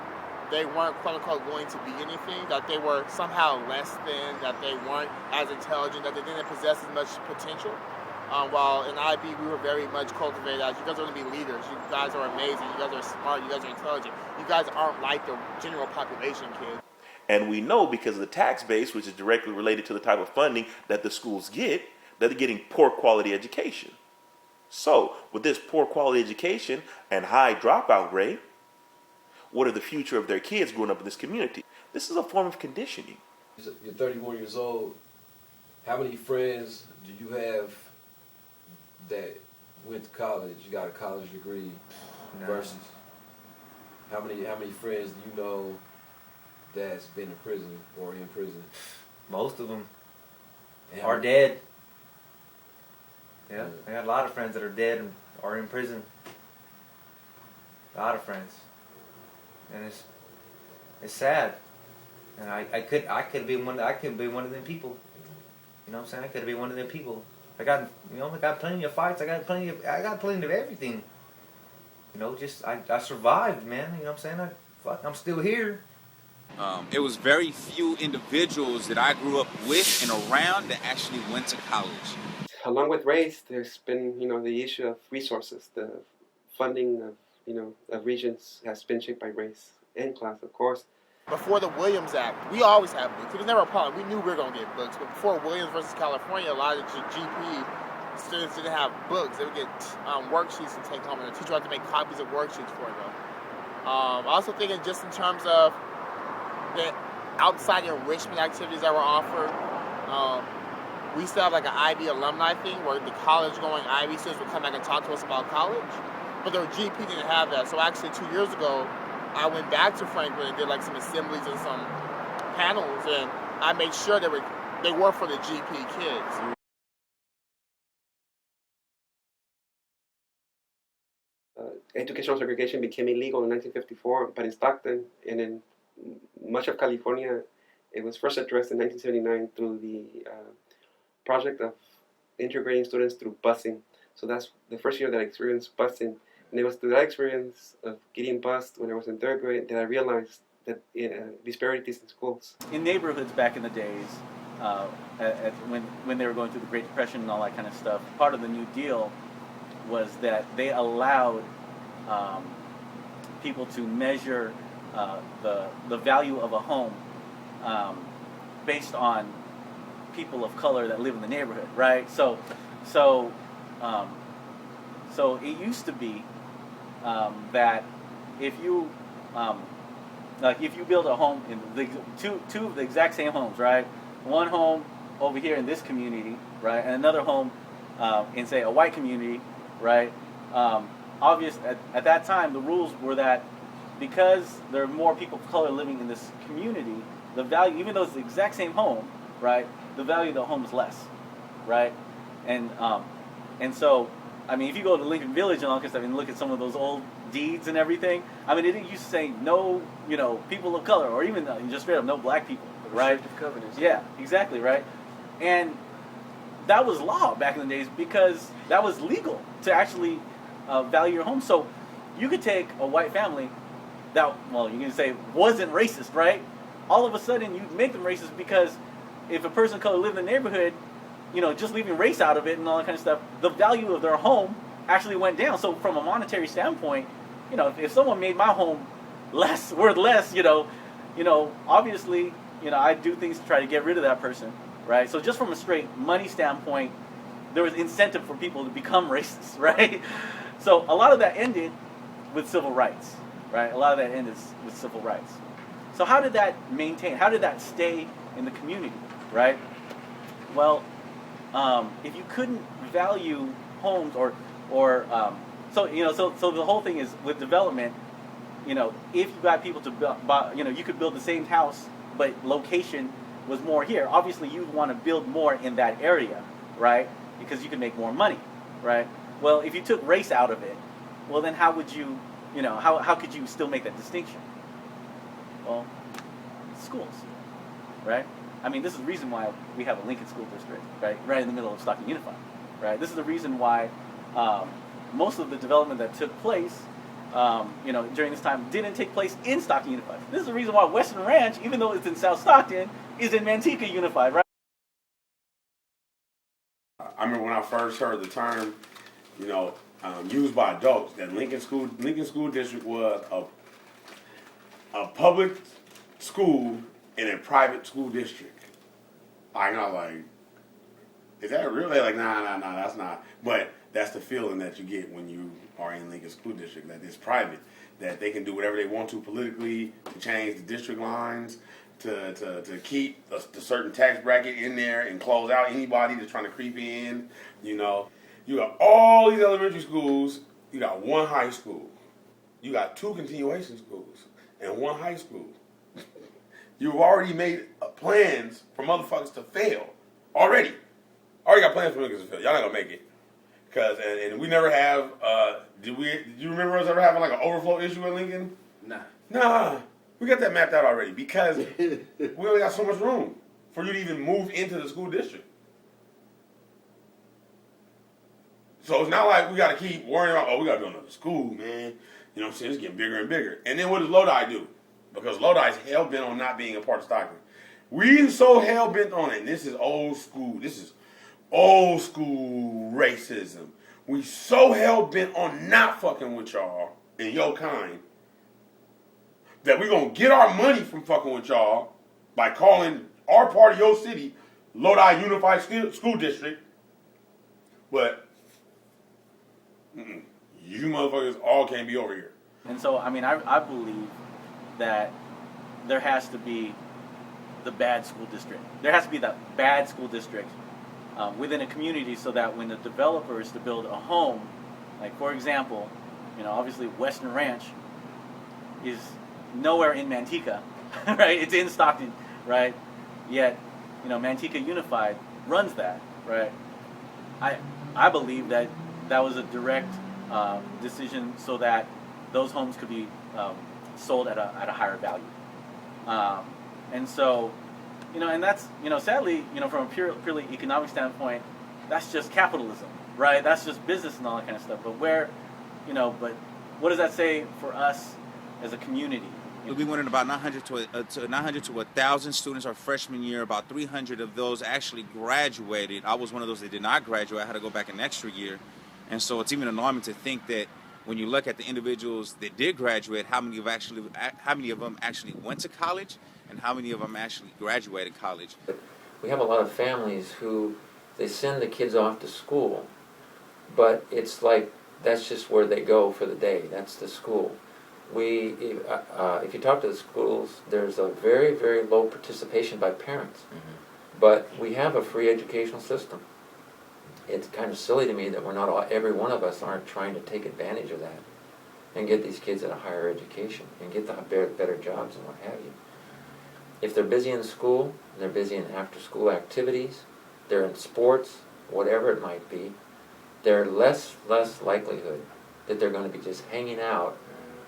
they weren't quote-unquote going to be anything, that they were somehow less than, that they weren't as intelligent, that they didn't possess as much potential. While in IB, we were very much cultivated as, you guys are going to be leaders, you guys are amazing, you guys are smart, you guys are intelligent. You guys aren't like the general population kids. And we know because of the tax base, which is directly related to the type of funding that the schools get, that they're getting poor quality education. So, with this poor quality education and high dropout rate, what are the future of their kids growing up in this community? This is a form of conditioning. You're 31 years old. How many friends do you have that went to college? You got a college degree versus how many friends do you know that's been in prison or in prison? Most of them And are dead. Yeah, I got a lot of friends that are dead and are in prison. A lot of friends, and it's sad. And I could be one of them people. You know what I'm saying? I could be one of them people. I got plenty of fights. I got plenty of everything. You know, just I survived, man. You know what I'm saying? I'm still here. It was very few individuals that I grew up with and around that actually went to college. Along with race, there's been, the issue of resources. The funding of, of regions has been shaped by race and class, of course. Before the Williams Act, we always had books. It was never a problem. We knew we were going to get books. But before Williams versus California, a lot of the GP students didn't have books. They would get worksheets to take home, and the teacher had to make copies of worksheets for them. I also thinking just in terms of the outside enrichment activities that were offered. We still have like an IB alumni thing where the college-going IB students would come back and talk to us about college, but their GP didn't have that. So actually 2 years ago, I went back to Franklin and did like some assemblies and some panels, and I made sure they were for the GP kids. Educational segregation became illegal in 1954, but in Stockton and in much of California, it was first addressed in 1979 through the project of integrating students through busing. So that's the first year that I experienced busing. And it was through that experience of getting bused when I was in third grade that I realized that disparities in schools. In neighborhoods back in the days, when they were going through the Great Depression and all that kind of stuff, part of the New Deal was that they allowed people to measure the value of a home based on people of color that live in the neighborhood, right? So it used to be that if you build a home in two of the exact same homes, right? One home over here in this community, right, and another home in say a white community, right? At that time, the rules were that because there are more people of color living in this community, the value, even though it's the exact same home, right, the value of the home is less, right? And so, I mean, if you go to Lincoln Village and all that stuff and look at some of those old deeds and everything, I mean, it used to say no, people of color, or even just straight up no black people, right? Covenants. Yeah, exactly, right? And that was law back in the days because that was legal to actually value your home. So you could take a white family that, well, you can say wasn't racist, right? All of a sudden you make them racist because if a person of color lived in the neighborhood, just leaving race out of it and all that kind of stuff, the value of their home actually went down. So from a monetary standpoint, if someone made my home worth less, obviously, I do things to try to get rid of that person, right? So just from a straight money standpoint, there was incentive for people to become racist, right? So a lot of that ended with civil rights, right? A lot of that ended with civil rights. So how did that stay in the community, right? Well, if you couldn't value homes so the whole thing is with development, if you got people to buy, you could build the same house, but location was more here. Obviously, you'd want to build more in that area, right? Because you could make more money, right? Well, if you took race out of it, well, then how would you, how could you still make that distinction? Well, schools, right? I mean, this is the reason why we have a Lincoln School District, right in the middle of Stockton Unified, right? This is the reason why most of the development that took place, during this time didn't take place in Stockton Unified. This is the reason why Western Ranch, even though it's in South Stockton, is in Manteca Unified, right? I remember when I first heard the term, used by adults, that Lincoln School District was a public school in a private school district. I was like, is that really? Like, nah, that's not. But That's the feeling that you get when you are in Lincoln School District, that it's private, that they can do whatever they want to politically to change the district lines, to keep a certain tax bracket in there and close out anybody that's trying to creep in. You know, you got all these elementary schools, you got one high school, you got 2 continuation schools, and 1 high school. You've already made plans for motherfuckers to fail already. Already got plans for niggas to fail. Y'all not gonna make it. Cause and we never have. Did you remember us ever having like an overflow issue at Lincoln? Nah. We got that mapped out already because we only got so much room for you to even move into the school district. So it's not like we got to keep worrying about, we got to build another school, man. You know what I'm saying? It's getting bigger and bigger. And then what does Lodi do? Because Lodi's hell-bent on not being a part of Stockton. We so hell-bent on it. And this is old school. This is old school racism. We so hell-bent on not fucking with y'all and your kind that we're going to get our money from fucking with y'all by calling our part of your city Lodi Unified School District. But you motherfuckers all can't be over here. And so, I mean, I believe that there has to be the bad school district. There has to be that bad school district within a community so that when the developer is to build a home, like for example, you know, obviously Western Ranch is nowhere in Manteca, right? It's in Stockton, right? Yet, you know, Manteca Unified runs that, right? I believe that that was a direct decision so that those homes could be sold at a higher value. And so, you know, and that's, you know, sadly, you know, from a purely economic standpoint, that's just capitalism, right? That's just business and all that kind of stuff. But where, you know, but what does that say for us as a community? We went in about 900 to 1,000 students our freshman year. About 300 of those actually graduated. I was one of those that did not graduate. I had to go back an extra year. And so it's even alarming to think that when you look at the individuals that did graduate, how many of them actually went to college and how many of them actually graduated college. We have a lot of families who they send the kids off to school, but it's like that's just where they go for the day. That's the school. If you talk to the schools, there's a very, very low participation by parents. But we have a free educational system. It's kind of silly to me that every one of us aren't trying to take advantage of that and get these kids at a higher education and get the better jobs and what have you. If they're busy in school, they're busy in after-school activities, they're in sports, whatever it might be, there's less likelihood that they're going to be just hanging out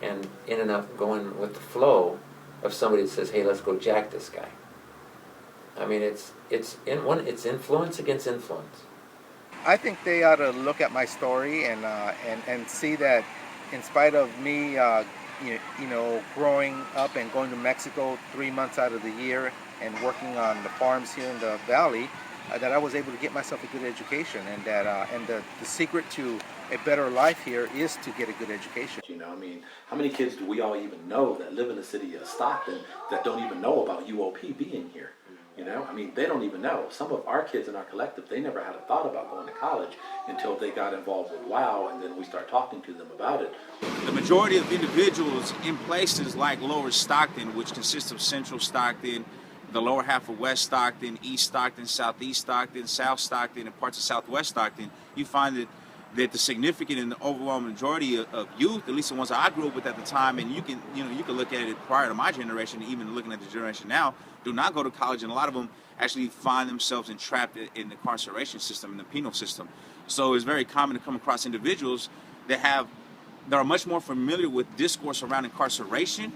and in and out going with the flow of somebody that says, hey, let's go jack this guy. I mean, it's influence against influence. I think they ought to look at my story and see that in spite of me, growing up and going to Mexico 3 months out of the year and working on the farms here in the valley, that I was able to get myself a good education, and that the secret to a better life here is to get a good education. You know, I mean, how many kids do we all even know that live in the city of Stockton that don't even know about UOP being here? You know, I mean, they don't even know. Some of our kids in our collective, they never had a thought about going to college until they got involved with WOW, and then we start talking to them about it. The majority of individuals in places like Lower Stockton, which consists of Central Stockton, the lower half of West Stockton, East Stockton, Southeast Stockton, South Stockton, and parts of Southwest Stockton, you find that the significant and the overwhelming majority of youth, at least the ones that I grew up with at the time, and you can look at it prior to my generation, even looking at the generation now, do not go to college, and a lot of them actually find themselves entrapped in the incarceration system, in the penal system. So it's very common to come across individuals that are much more familiar with discourse around incarceration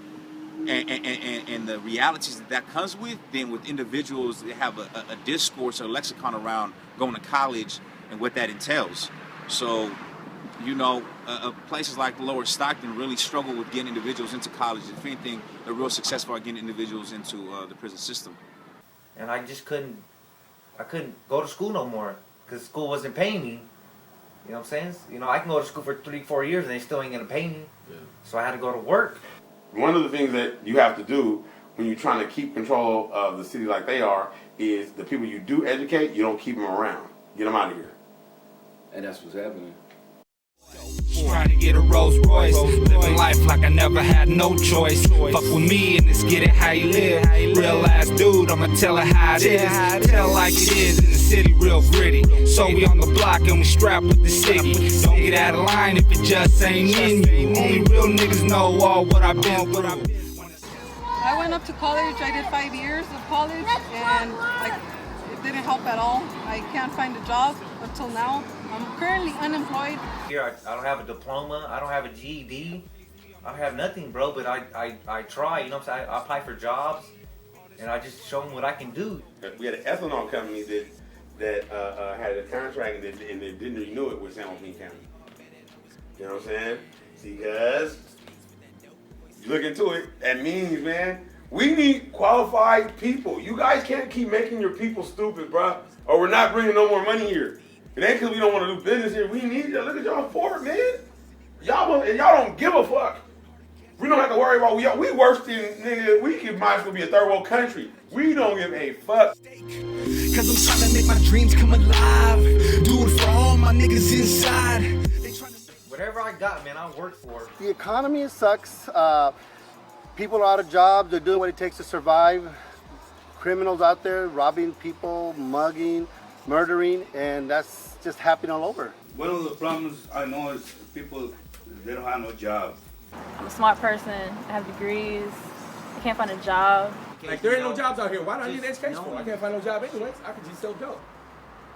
and the realities that comes with than with individuals that have a discourse or lexicon around going to college and what that entails. So, you know, places like Lower Stockton really struggle with getting individuals into college. If anything, they're real successful at getting individuals into the prison system. And I just couldn't go to school no more because school wasn't paying me. You know what I'm saying? You know, I can go to school for 3-4 years and they still ain't gonna pay me. Yeah. So I had to go to work. One of the things that you have to do when you're trying to keep control of the city like they are is the people you do educate, you don't keep them around. Get them out of here. And that's what's happening. Trying to get a Rolls Royce, living life like I never had no choice. Fuck with me and let's get it how you live. Real ass dude, I'ma tell her how it is. Tell like it is in the city, real gritty. So we on the block and we strap with the ciggy. Don't get out of line if it just ain't in you. Only real niggas know all what I've been through. I went up to college. I did 5 years of college, and it didn't help at all. I can't find a job until now. I'm currently unemployed. Here, I don't have a diploma. I don't have a GED. I don't have nothing, bro. But I try. You know what I'm saying? I apply for jobs, and I just show them what I can do. We had an ethanol company that had a contract and they didn't renew it with San Joaquin County. You know what I'm saying? Because you look into it, that means, man, we need qualified people. You guys can't keep making your people stupid, bro, or we're not bringing no more money here. It ain't because we don't want to do business here. We need you. Look at y'all for it, man. Y'all don't give a fuck. We don't have to worry about we worse than nigga. We might as well be a third world country. We don't give a fuck. Cause I'm trying to make my dreams come alive. Do it for all my niggas inside. Whatever I got, man, I work for it. The economy sucks. People are out of jobs. They're doing what it takes to survive. Criminals out there robbing people, mugging, murdering, and that's just happening all over. One of the problems I know is people, they don't have no job. I'm a smart person. I have degrees. I can't find a job. Like, there ain't no jobs out here. Why do I need education for? I can't find no job anyways. I can just sell dope,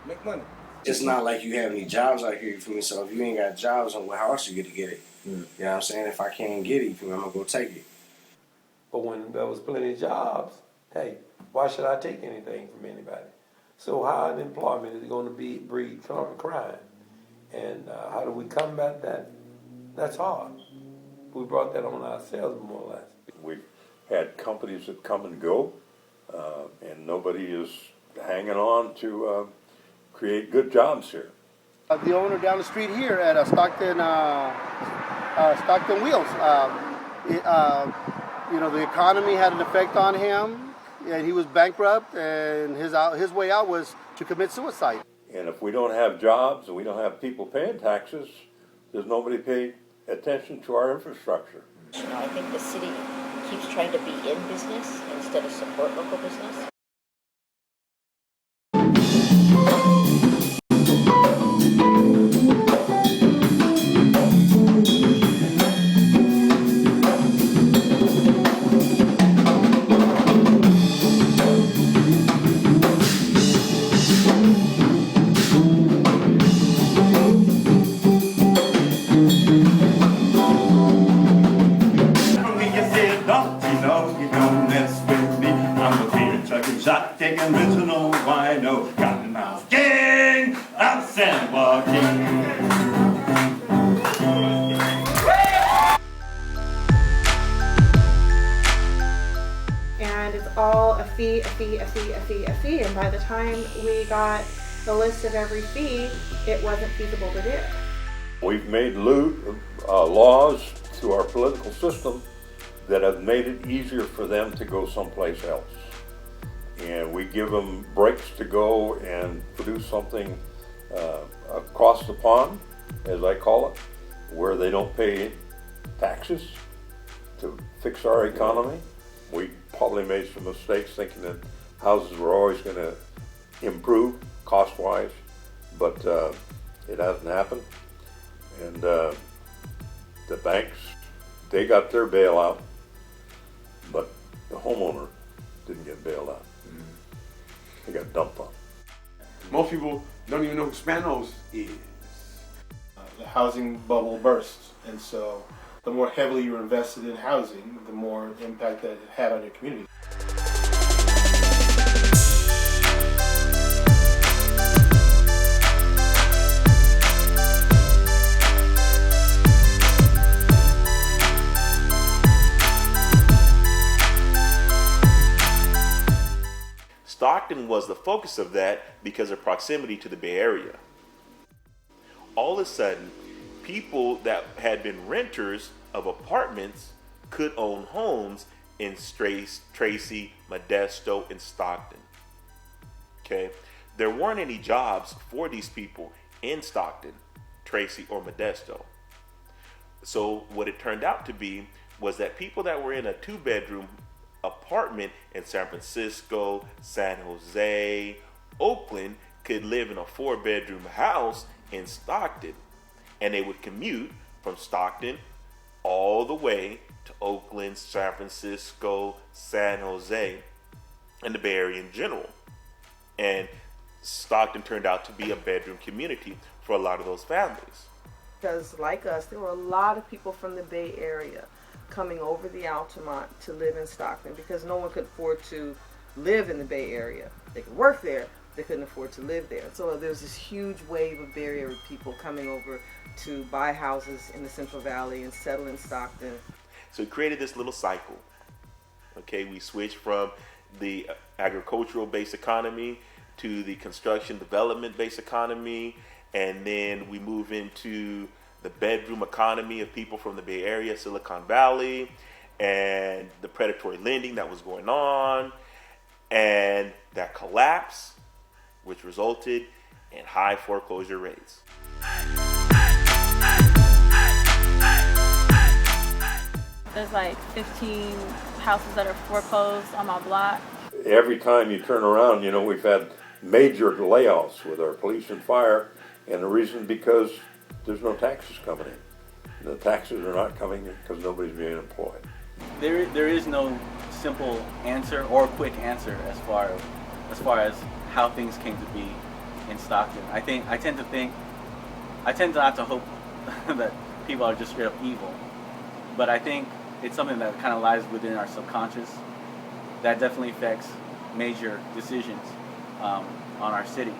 make money. It's not like you have any jobs out here, you feel me? So if you ain't got jobs, then how else you get it? You know what I'm saying? If I can't get it, you feel me, I'm gonna go take it. But when there was plenty of jobs, hey, why should I take anything from anybody? So high unemployment is going to breed crime. And how do we combat that? That's hard. We brought that on ourselves, more or less. We've had companies that come and go, and nobody is hanging on to create good jobs here. The owner down the street here at Stockton Wheels, the economy had an effect on him, and he was bankrupt, and his way out was to commit suicide. And if we don't have jobs and we don't have people paying taxes, there's nobody paying attention to our infrastructure. I think the city keeps trying to be in business instead of support local business. Taking original wino, Cotton Mouse Gang of San Joaquin. And it's all a fee, and by the time we got the list of every fee, it wasn't feasible to do. We've made laws through our political system that have made it easier for them to go someplace else. And we give them breaks to go and produce something across the pond, as I call it, where they don't pay taxes to fix our economy. We probably made some mistakes thinking that houses were always going to improve cost-wise, but it hasn't happened. And the banks, they got their bailout, but the homeowner didn't get bailed out. They got dumped on. Most people don't even know who Spanos is. The housing bubble burst, and so the more heavily you're invested in housing, the more impact that it had on your community. Stockton was the focus of that because of proximity to the Bay Area. All of a sudden, people that had been renters of apartments could own homes in Tracy, Modesto, and Stockton. Okay, there weren't any jobs for these people in Stockton, Tracy, or Modesto. So what it turned out to be was that people that were in a 2-bedroom apartment in San Francisco, San Jose, Oakland could live in a 4-bedroom house in Stockton, and they would commute from Stockton all the way to Oakland, San Francisco, San Jose, and the Bay Area in general. And Stockton turned out to be a bedroom community for a lot of those families. Because like us, there were a lot of people from the Bay Area coming over the Altamont to live in Stockton because no one could afford to live in the Bay Area. They could work there, they couldn't afford to live there. So there's this huge wave of Bay Area people coming over to buy houses in the Central Valley and settle in Stockton. So it created this little cycle. Okay, we switched from the agricultural-based economy to the construction development-based economy, and then we move into the bedroom economy of people from the Bay Area, Silicon Valley, and the predatory lending that was going on, and that collapse, which resulted in high foreclosure rates. There's like 15 houses that are foreclosed on my block. Every time you turn around, you know, we've had major layoffs with our police and fire, and the reason because there's no taxes coming in. The taxes are not coming in because nobody's being employed. There is no simple answer or quick answer as far as how things came to be in Stockton. I tend not to hope that people are just straight up evil, but I think it's something that kind of lies within our subconscious that definitely affects major decisions on our city.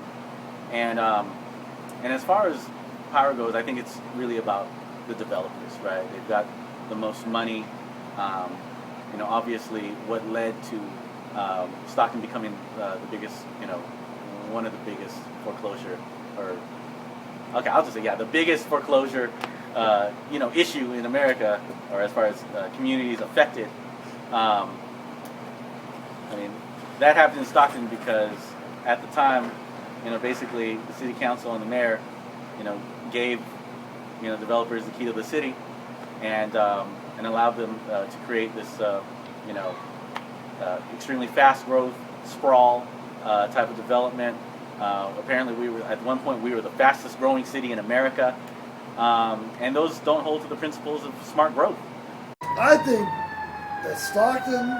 And as far as power goes, I think it's really about the developers, right? They've got the most money. You know, obviously, what led to Stockton becoming the biggest, you know, one of the biggest foreclosure, or okay, I'll just say the biggest foreclosure, you know, issue in America, or as far as communities affected. I mean, that happened in Stockton because at the time, you know, basically the city council and the mayor, you know, gave, you know, developers the key to the city, and allowed them to create this, you know, extremely fast growth, sprawl type of development. Apparently, at one point we were the fastest growing city in America, and those don't hold to the principles of smart growth. I think that Stockton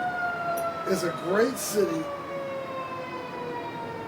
is a great city,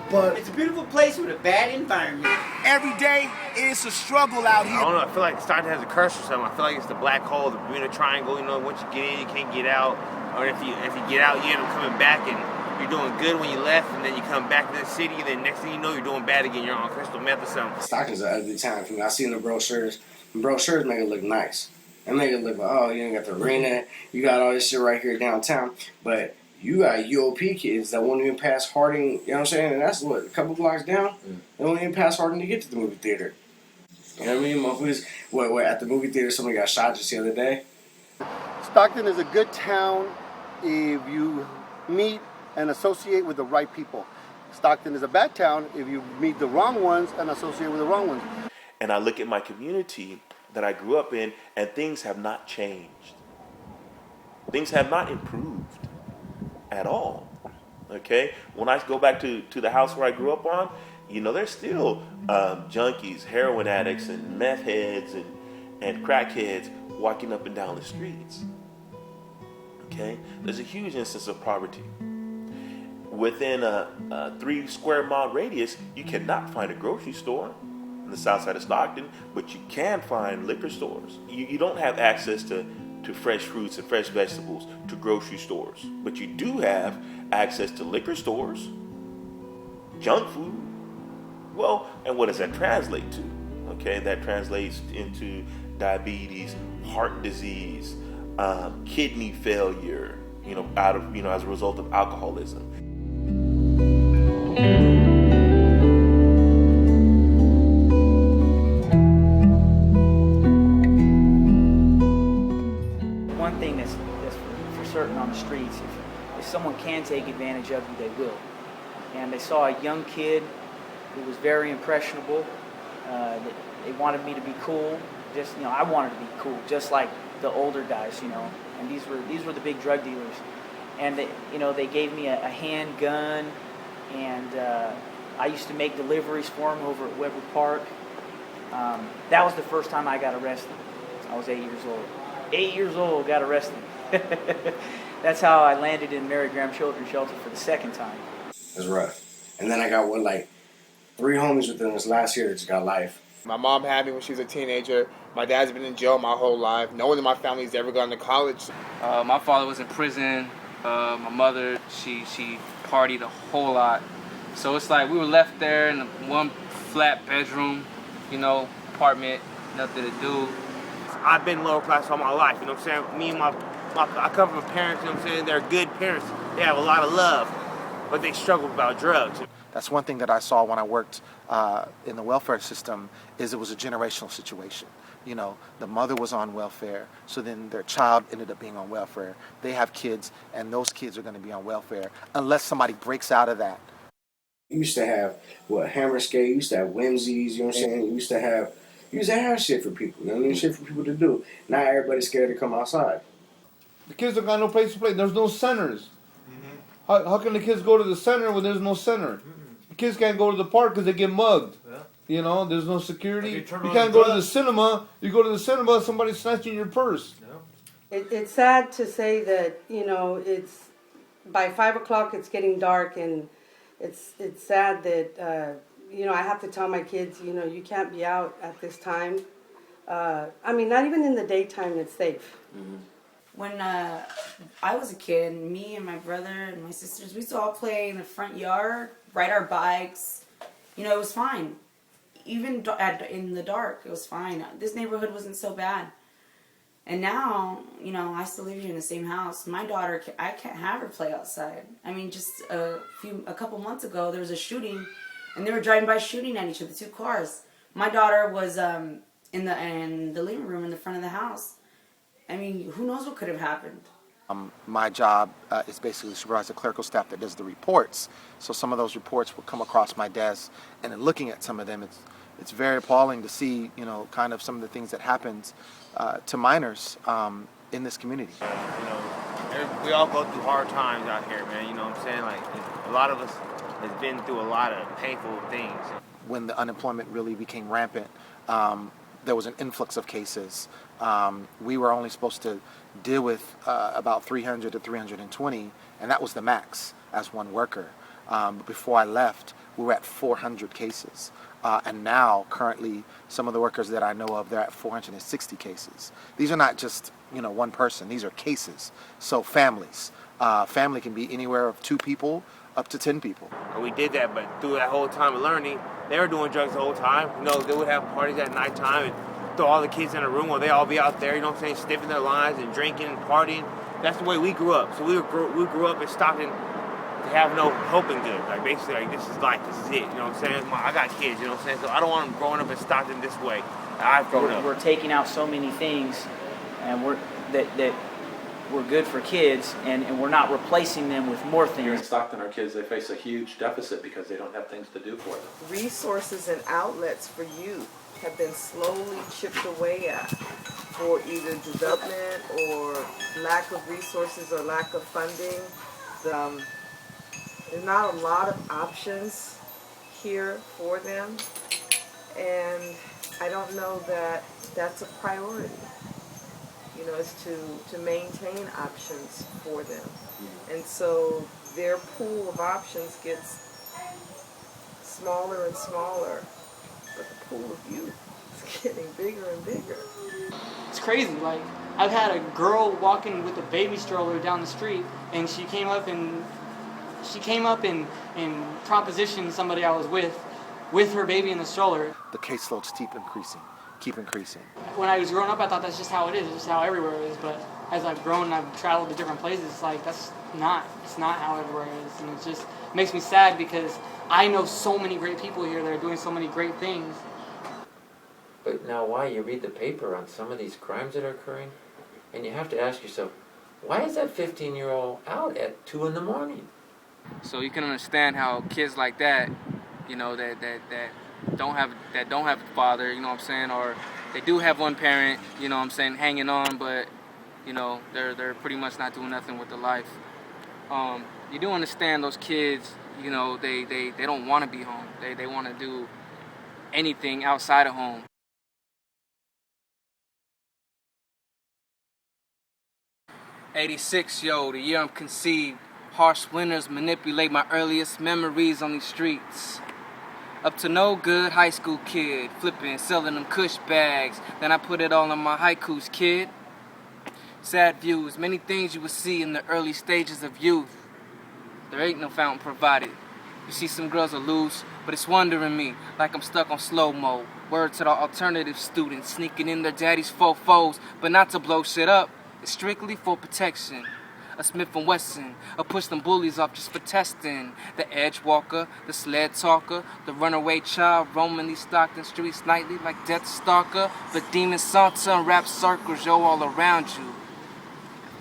but it's a beautiful place with a bad environment. Every day it's a struggle out here. I don't know, I feel like Stockton has a curse or something. I feel like it's the black hole, the Bermuda Triangle. You know, once you get in, you can't get out. Or if you get out, you end up coming back and you're doing good when you left, and then you come back to the city, and then next thing you know, you're doing bad again. You're on crystal meth or something. Stockton's an ugly town for me. I seen the brochures. The brochures make it look nice. They make it look like, oh, you got the arena, you got all this shit right here downtown, but you got UOP kids that won't even pass Harding, you know what I'm saying? And that's what, a couple blocks down? They won't even pass Harding to get to the movie theater. You know what I mean? Motherfuckers, what, at the movie theater, somebody got shot just the other day. Stockton is a good town if you meet and associate with the right people. Stockton is a bad town if you meet the wrong ones and associate with the wrong ones. And I look at my community that I grew up in, and things have not changed. Things have not improved at all. Okay? When I go back to the house where I grew up on, you know, there's still junkies, heroin addicts, and meth heads and crackheads walking up and down the streets. Okay? There's a huge instance of poverty. Within a 3 square mile radius, you cannot find a grocery store in the south side of Stockton, but you can find liquor stores. You don't have access to fresh fruits and fresh vegetables, to grocery stores, but you do have access to liquor stores, junk food. Well, and what does that translate to? Okay, that translates into diabetes, heart disease, kidney failure, you know, as a result of alcoholism. One thing that's for certain on the streets, if someone can take advantage of you, they will. And they saw a young kid who was very impressionable, They wanted me to be cool. Just, you know, I wanted to be cool, just like the older guys, you know. And these were the big drug dealers. And they, you know, they gave me a handgun, and I used to make deliveries for them over at Weber Park. That was the first time I got arrested. I was 8 years old. 8 years old, got arrested. That's how I landed in Mary Graham Children's Shelter for the second time. It's rough. And then I got like 3 homies within this last year that just got life. My mom had me when she was a teenager. My dad's been in jail my whole life. No one in my family's ever gone to college. My father was in prison. My mother, she partied a whole lot. So it's like we were left there in one flat bedroom, you know, apartment, nothing to do. I've been lower class all my life, you know what I'm saying? Me and I come from parents, you know what I'm saying? They're good parents. They have a lot of love, but they struggle about drugs. That's one thing that I saw when I worked in the welfare system, is it was a generational situation. You know, the mother was on welfare, so then their child ended up being on welfare. They have kids, and those kids are going to be on welfare unless somebody breaks out of that. You used to have, hammer skate, you used to have whimsies, you know what I'm saying? You used to have shit for people, you know what I mean? Shit for people to do. Now everybody's scared to come outside. The kids don't got no place to play. There's no centers. How can the kids go to the center when there's no center? The kids can't go to the park because they get mugged. You know, there's no security. You can't go to the cinema. You go to the cinema, somebody's snatching your purse. It's sad to say that, you know, it's by 5 o'clock it's getting dark, and it's sad that, you know, I have to tell my kids, you know, you can't be out at this time. I mean, not even in the daytime it's safe. When I was a kid, me and my brother and my sisters, we used to all play in the front yard, ride our bikes. You know, it was fine. Even in the dark, it was fine. This neighborhood wasn't so bad. And now, you know, I still live here in the same house. My daughter, I can't have her play outside. I mean, just a couple months ago, there was a shooting, and they were driving by shooting at each other, 2 cars. My daughter was in the living room in the front of the house. I mean, who knows what could have happened? My job is basically to supervise the clerical staff that does the reports. So some of those reports will come across my desk, and in looking at some of them, it's very appalling to see, you know, kind of some of the things that happens to minors in this community. You know, we all go through hard times out here, man. You know what I'm saying? Like, a lot of us has been through a lot of painful things. When the unemployment really became rampant, there was an influx of cases. We were only supposed to deal with about 300 to 320, and that was the max as one worker. But before I left, we were at 400 cases. And now, currently, some of the workers that I know of, they're at 460 cases. These are not just, you know, one person. These are cases. So families. Family can be anywhere of 2 people up to 10 people. And we did that, but through that whole time of learning, they were doing drugs the whole time. You know, they would have parties at nighttime and throw all the kids in a room while they all be out there, you know what I'm saying, sniffing their lines and drinking and partying. That's the way we grew up. So we grew up in Stockton to have no hope in good. Like, basically, like, this is life, this is it, you know what I'm saying? I got kids, you know what I'm saying? So I don't want them growing up in Stockton this way. I've grown up. We're taking out so many things, and that we're good for kids, and we're not replacing them with more things. Here in Stockton, our kids, they face a huge deficit because they don't have things to do for them. Resources and outlets for youth have been slowly chipped away at for either development or lack of resources or lack of funding. There's not a lot of options here for them, and I don't know that that's a priority. You know, it's to maintain options for them. And so their pool of options gets smaller and smaller, but the pool of youth is getting bigger and bigger. It's crazy. Like, I've had a girl walking with a baby stroller down the street, and she came up and propositioned somebody I was with her baby in the stroller. The caseloads keep increasing. When I was growing up, I thought that's just how it is. It's just how everywhere is. But as I've grown and I've traveled to different places, it's like it's not how everywhere is. And it just makes me sad because I know so many great people here that are doing so many great things. But now why? You read the paper on some of these crimes that are occurring, and you have to ask yourself, why is that 15-year-old out at 2 in the morning? So you can understand how kids like that, you know, that don't have a father, you know what I'm saying, or they do have one parent, you know what I'm saying, hanging on, but you know they're pretty much not doing nothing with their life. You do understand those kids, you know, they don't want to be home. They want to do anything outside of home. '86, yo, the year I'm conceived. Harsh winters manipulate my earliest memories on these streets. Up to no good high school kid, flipping, selling them Kush bags. Then I put it all on my haikus, kid. Sad views, many things you will see in the early stages of youth. There ain't no fountain provided. You see some girls are loose, but it's wondering me, like I'm stuck on slow-mo. Word to the alternative students, sneaking in their daddy's fofos, but not to blow shit up. It's strictly for protection. A Smith & Wesson, or push them bullies off just for testing. The edge walker, the sled talker, the runaway child roaming these Stockton streets nightly like Death Stalker. But demon Santa and rap circles, yo, all around you.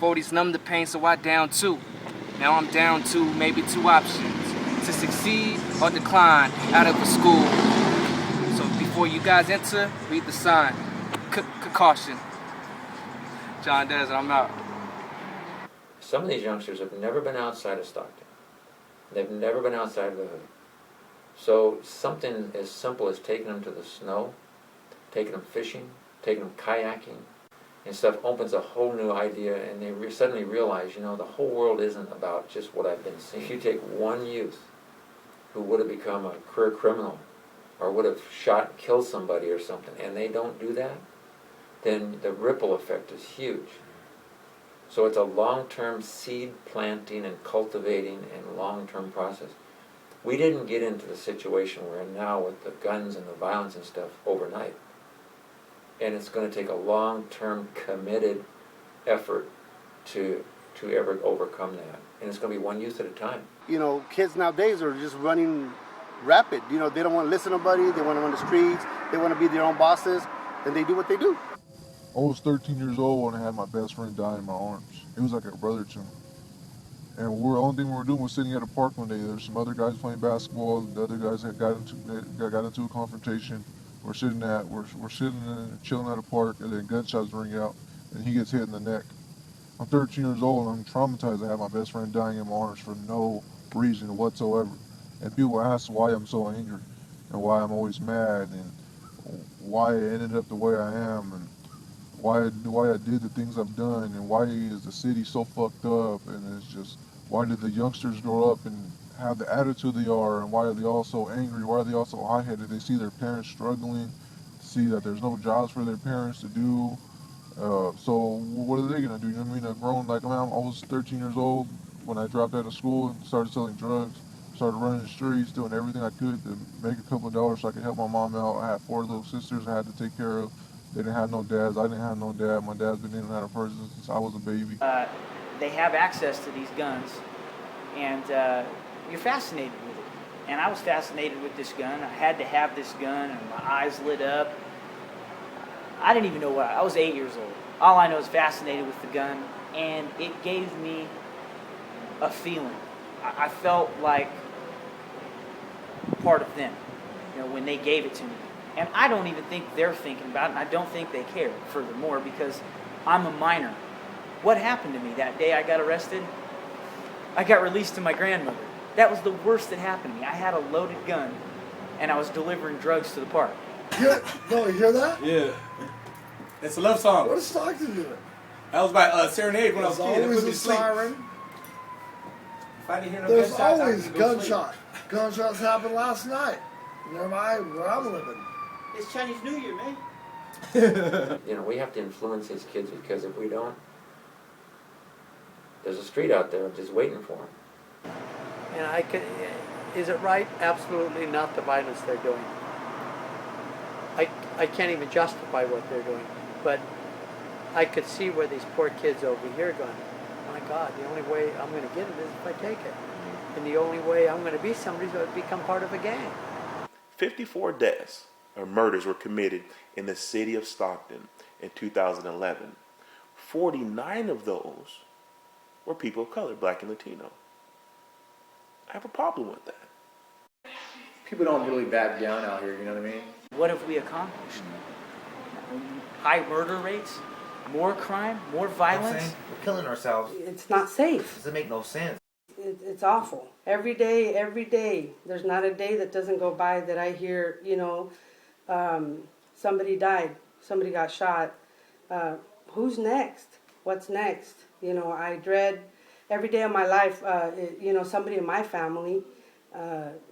40s numb the pain, so I down too. Now I'm down to maybe two options: to succeed or decline out of a school. So before you guys enter, read the sign. Caution. John Desert, I'm out. Some of these youngsters have never been outside of Stockton. They've never been outside of the hood. So something as simple as taking them to the snow, taking them fishing, taking them kayaking, and stuff opens a whole new idea, and they suddenly realize, you know, the whole world isn't about just what I've been seeing. If you take one youth who would have become a career criminal or would have shot and killed somebody or something, and they don't do that, then the ripple effect is huge. So it's a long-term seed planting and cultivating and long-term process. We didn't get into the situation we're in now with the guns and the violence and stuff overnight. And it's going to take a long-term committed effort to ever overcome that. And it's going to be one youth at a time. You know, kids nowadays are just running rapid. You know, they don't want to listen to nobody. They want to run the streets. They want to be their own bosses. And they do what they do. I was 13 years old when I had my best friend die in my arms. It was like a brother to me. And the only thing we were doing was sitting at a park one day. There were some other guys playing basketball. The other guys had got into a confrontation. We're sitting and chilling at a park, and then gunshots ring out, and he gets hit in the neck. I'm 13 years old, and I'm traumatized. I have my best friend dying in my arms for no reason whatsoever. And people ask why I'm so angry, and why I'm always mad, and why I ended up the way I am, and why I did the things I've done, and why is the city so fucked up, and it's just, why did the youngsters grow up and have the attitude they are, and why are they all so angry, why are they all so hot-headed? They see their parents struggling, see that there's no jobs for their parents to do, so what are they gonna do? You know what I mean? I've grown, like, I was 13 years old when I dropped out of school and started selling drugs, started running the streets, doing everything I could to make a couple of dollars so I could help my mom out. I had 4 little sisters I had to take care of. They didn't have no dads. I didn't have no dad. My dad's been in and out of prison since I was a baby. They have access to these guns, and you're fascinated with it. And I was fascinated with this gun. I had to have this gun, and my eyes lit up. I didn't even know why. I was 8 years old. All I know is fascinated with the gun, and it gave me a feeling. I felt like part of them, you know, when they gave it to me. And I don't even think they're thinking about it, and I don't think they care, furthermore, because I'm a minor. What happened to me that day I got arrested? I got released to my grandmother. That was the worst that happened to me. I had a loaded gun, and I was delivering drugs to the park. No, you hear that? Yeah. It's a love song. What is Stockton doing? That was by Serenade when I was a kid. It There's put me always a to sleep. siren. If I didn't hear no There's gunshots, I always could go to sleep. gunshot. Gunshots happened last night. Near where I'm living. It's Chinese New Year, man. You know, we have to influence these kids, because if we don't, there's a street out there just waiting for them. And is it right? Absolutely not, the violence they're doing. I can't even justify what they're doing, but I could see where these poor kids over here going, my God, the only way I'm going to get it is if I take it. And the only way I'm going to be somebody is to become part of a gang. 54 deaths or murders were committed in the city of Stockton in 2011. 49 of those were people of color, black and Latino. I have a problem with that. people don't really back down out here, you know what I mean? What have we accomplished? High murder rates, more crime, more violence. We're killing ourselves. It's not safe. Doesn't make no sense. It's awful. Every day, there's not a day that doesn't go by that I hear, somebody died, somebody got shot. Who's next? What's next? I dread every day of my life, somebody in my family,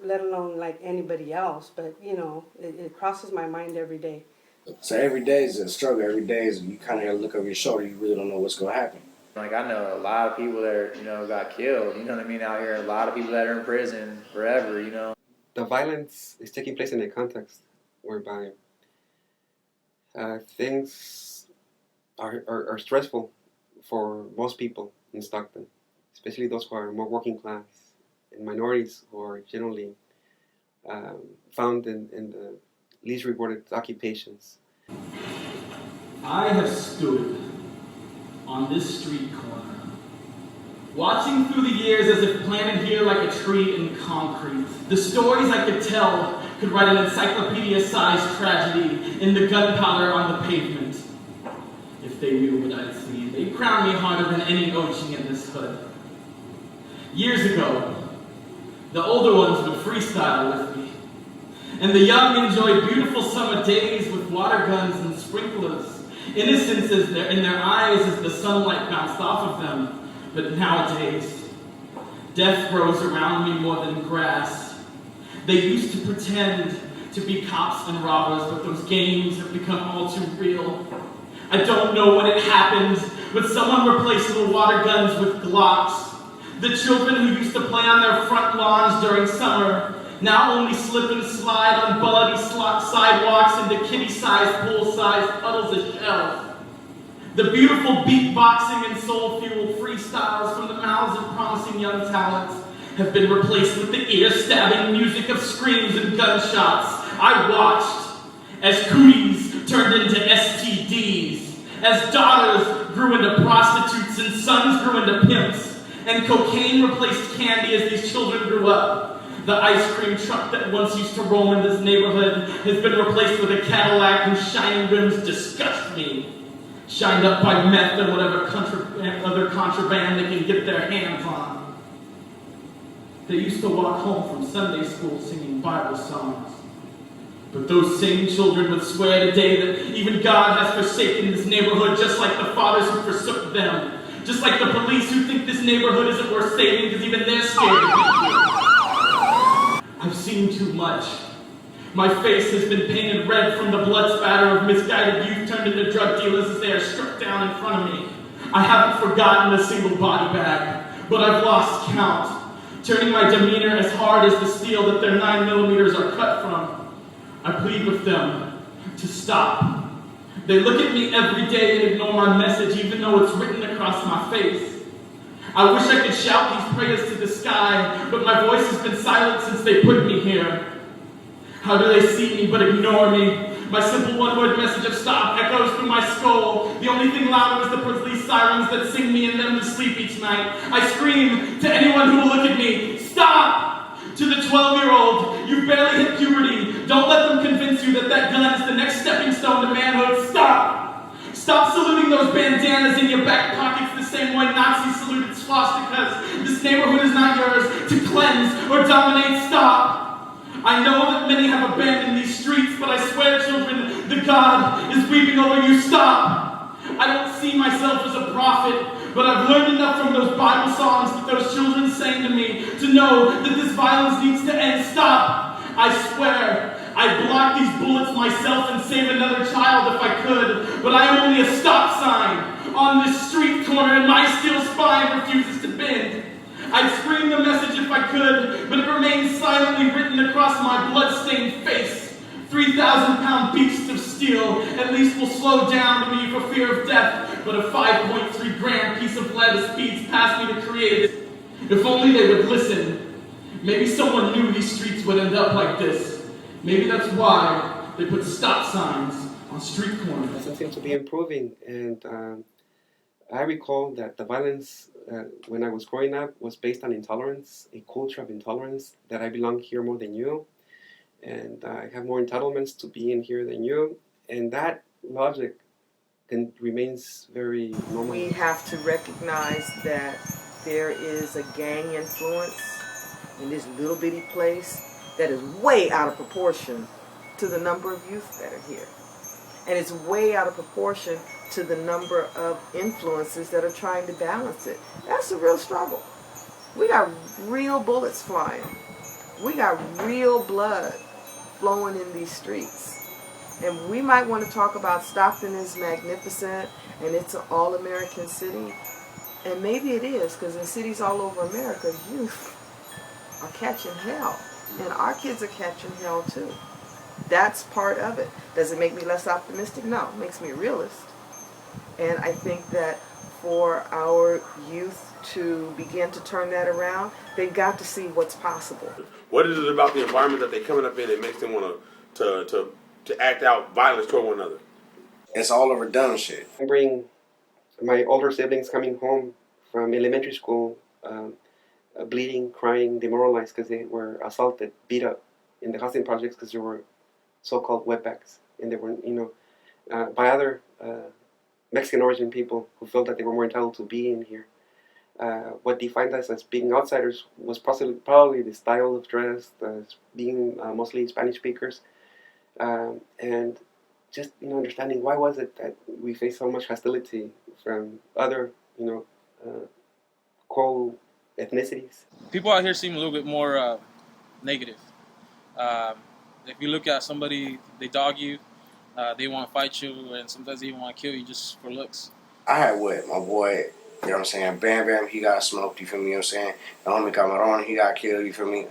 let alone like anybody else, but, it crosses my mind every day. So every day is a struggle. Every day is you kind of got to look over your shoulder. You really don't know what's going to happen. Like, I know a lot of people that got killed, you know what I mean, out here. A lot of people that are in prison forever, The violence is taking place in a context whereby things are stressful for most people in Stockton, especially those who are more working class and minorities who are generally found in the least rewarded occupations. I have stood on this street corner, watching through the years as if planted here like a tree in concrete. The stories I could tell could write an encyclopedia-sized tragedy in the gunpowder on the pavement. If they knew what I'd seen, they'd crown me harder than any OG in this hood. Years ago, the older ones would freestyle with me, and the young enjoyed beautiful summer days with water guns and sprinklers. Innocence is in their eyes as the sunlight bounced off of them. But nowadays, death grows around me more than grass. They used to pretend to be cops and robbers, but those games have become all too real. I don't know when it happened, but someone replaced the water guns with Glocks. The children who used to play on their front lawns during summer now only slip and slide on bloody sidewalks into kitty-sized, pool-sized puddles of shells. The beautiful beatboxing and soul-fueled freestyles from the mouths of promising young talents have been replaced with the ear-stabbing music of screams and gunshots. I watched as cooties turned into STDs, as daughters grew into prostitutes and sons grew into pimps, and cocaine replaced candy as these children grew up. The ice cream truck that once used to roam in this neighborhood has been replaced with a Cadillac whose shining rims disgust me. Shined up by meth and whatever other contraband they can get their hands on. They used to walk home from Sunday school singing Bible songs. But those same children would swear today that even God has forsaken this neighborhood, just like the fathers who forsook them. Just like the police who think this neighborhood isn't worth saving because even they're scared to be here. I've seen too much. My face has been painted red from the blood spatter of misguided youth turned into drug dealers as they are struck down in front of me. I haven't forgotten a single body bag, but I've lost count, turning my demeanor as hard as the steel that their 9mm are cut from. I plead with them to stop. They look at me every day and ignore my message even though it's written across my face. I wish I could shout these prayers to the sky, but my voice has been silent since they put me here. How do they see me but ignore me? My simple one-word message of stop echoes through my skull. The only thing louder is the police sirens that sing me and them to sleep each night. I scream to anyone who will look at me, stop! To the 12-year-old, you've barely hit puberty. Don't let them convince you that that gun is the next stepping stone to manhood. Stop! Stop saluting those bandanas in your back pockets the same way Nazis saluted swastikas. This neighborhood is not yours to cleanse or dominate. Stop! I know that many have abandoned these streets, but I swear, children, the God is weeping over you. Stop! I don't see myself as a prophet, but I've learned enough from those Bible songs that those children sang to me to know that this violence needs to end. Stop! I swear, I'd block these bullets myself and save another child if I could, but I am only a stop sign on this street corner and my steel spine refuses to bend. I'd scream the message if I could, but it remains silently written across my blood-stained face. 3,000-pound beasts of steel at least will slow down to me for fear of death, but a 5.3-gram piece of lead speeds past me to create it. If only they would listen. Maybe someone knew these streets would end up like this. Maybe that's why they put stop signs on street corners. Doesn't seem to be improving, and I recall that the violence when I was growing up was based on intolerance, a culture of intolerance, that I belong here more than you. and I have more entitlements to be in here than you, and that logic remains very normal. We have to recognize that there is a gang influence in this little bitty place that is way out of proportion to the number of youth that are here. And it's way out of proportion to the number of influences that are trying to balance it. That's a real struggle. We got real bullets flying. We got real blood flowing in these streets. And we might want to talk about Stockton is magnificent and it's an all-American city. And maybe it is, because in cities all over America, youth are catching hell. And our kids are catching hell too. That's part of it. Does it make me less optimistic? No, it makes me a realist. And I think that for our youth to begin to turn that around, they've got to see what's possible. What is it about the environment that they're coming up in that makes them want to act out violence toward one another? It's all over dumb shit. I bring my older siblings coming home from elementary school, bleeding, crying, demoralized because they were assaulted, beat up in the housing projects because they were so-called wetbacks, and they were, by other Mexican origin people who felt that they were more entitled to be in here. What defined us as being outsiders was probably the style of dress, being mostly Spanish speakers, and just understanding why was it that we faced so much hostility from other co-ethnicities. People out here seem a little bit more negative. If you look at somebody, they dog you, they want to fight you, and sometimes they even want to kill you just for looks. I had what? My boy, you know what I'm saying? Bam Bam, he got smoked, you feel me? You know what I'm saying? The homie Cameron, he got killed, you feel me?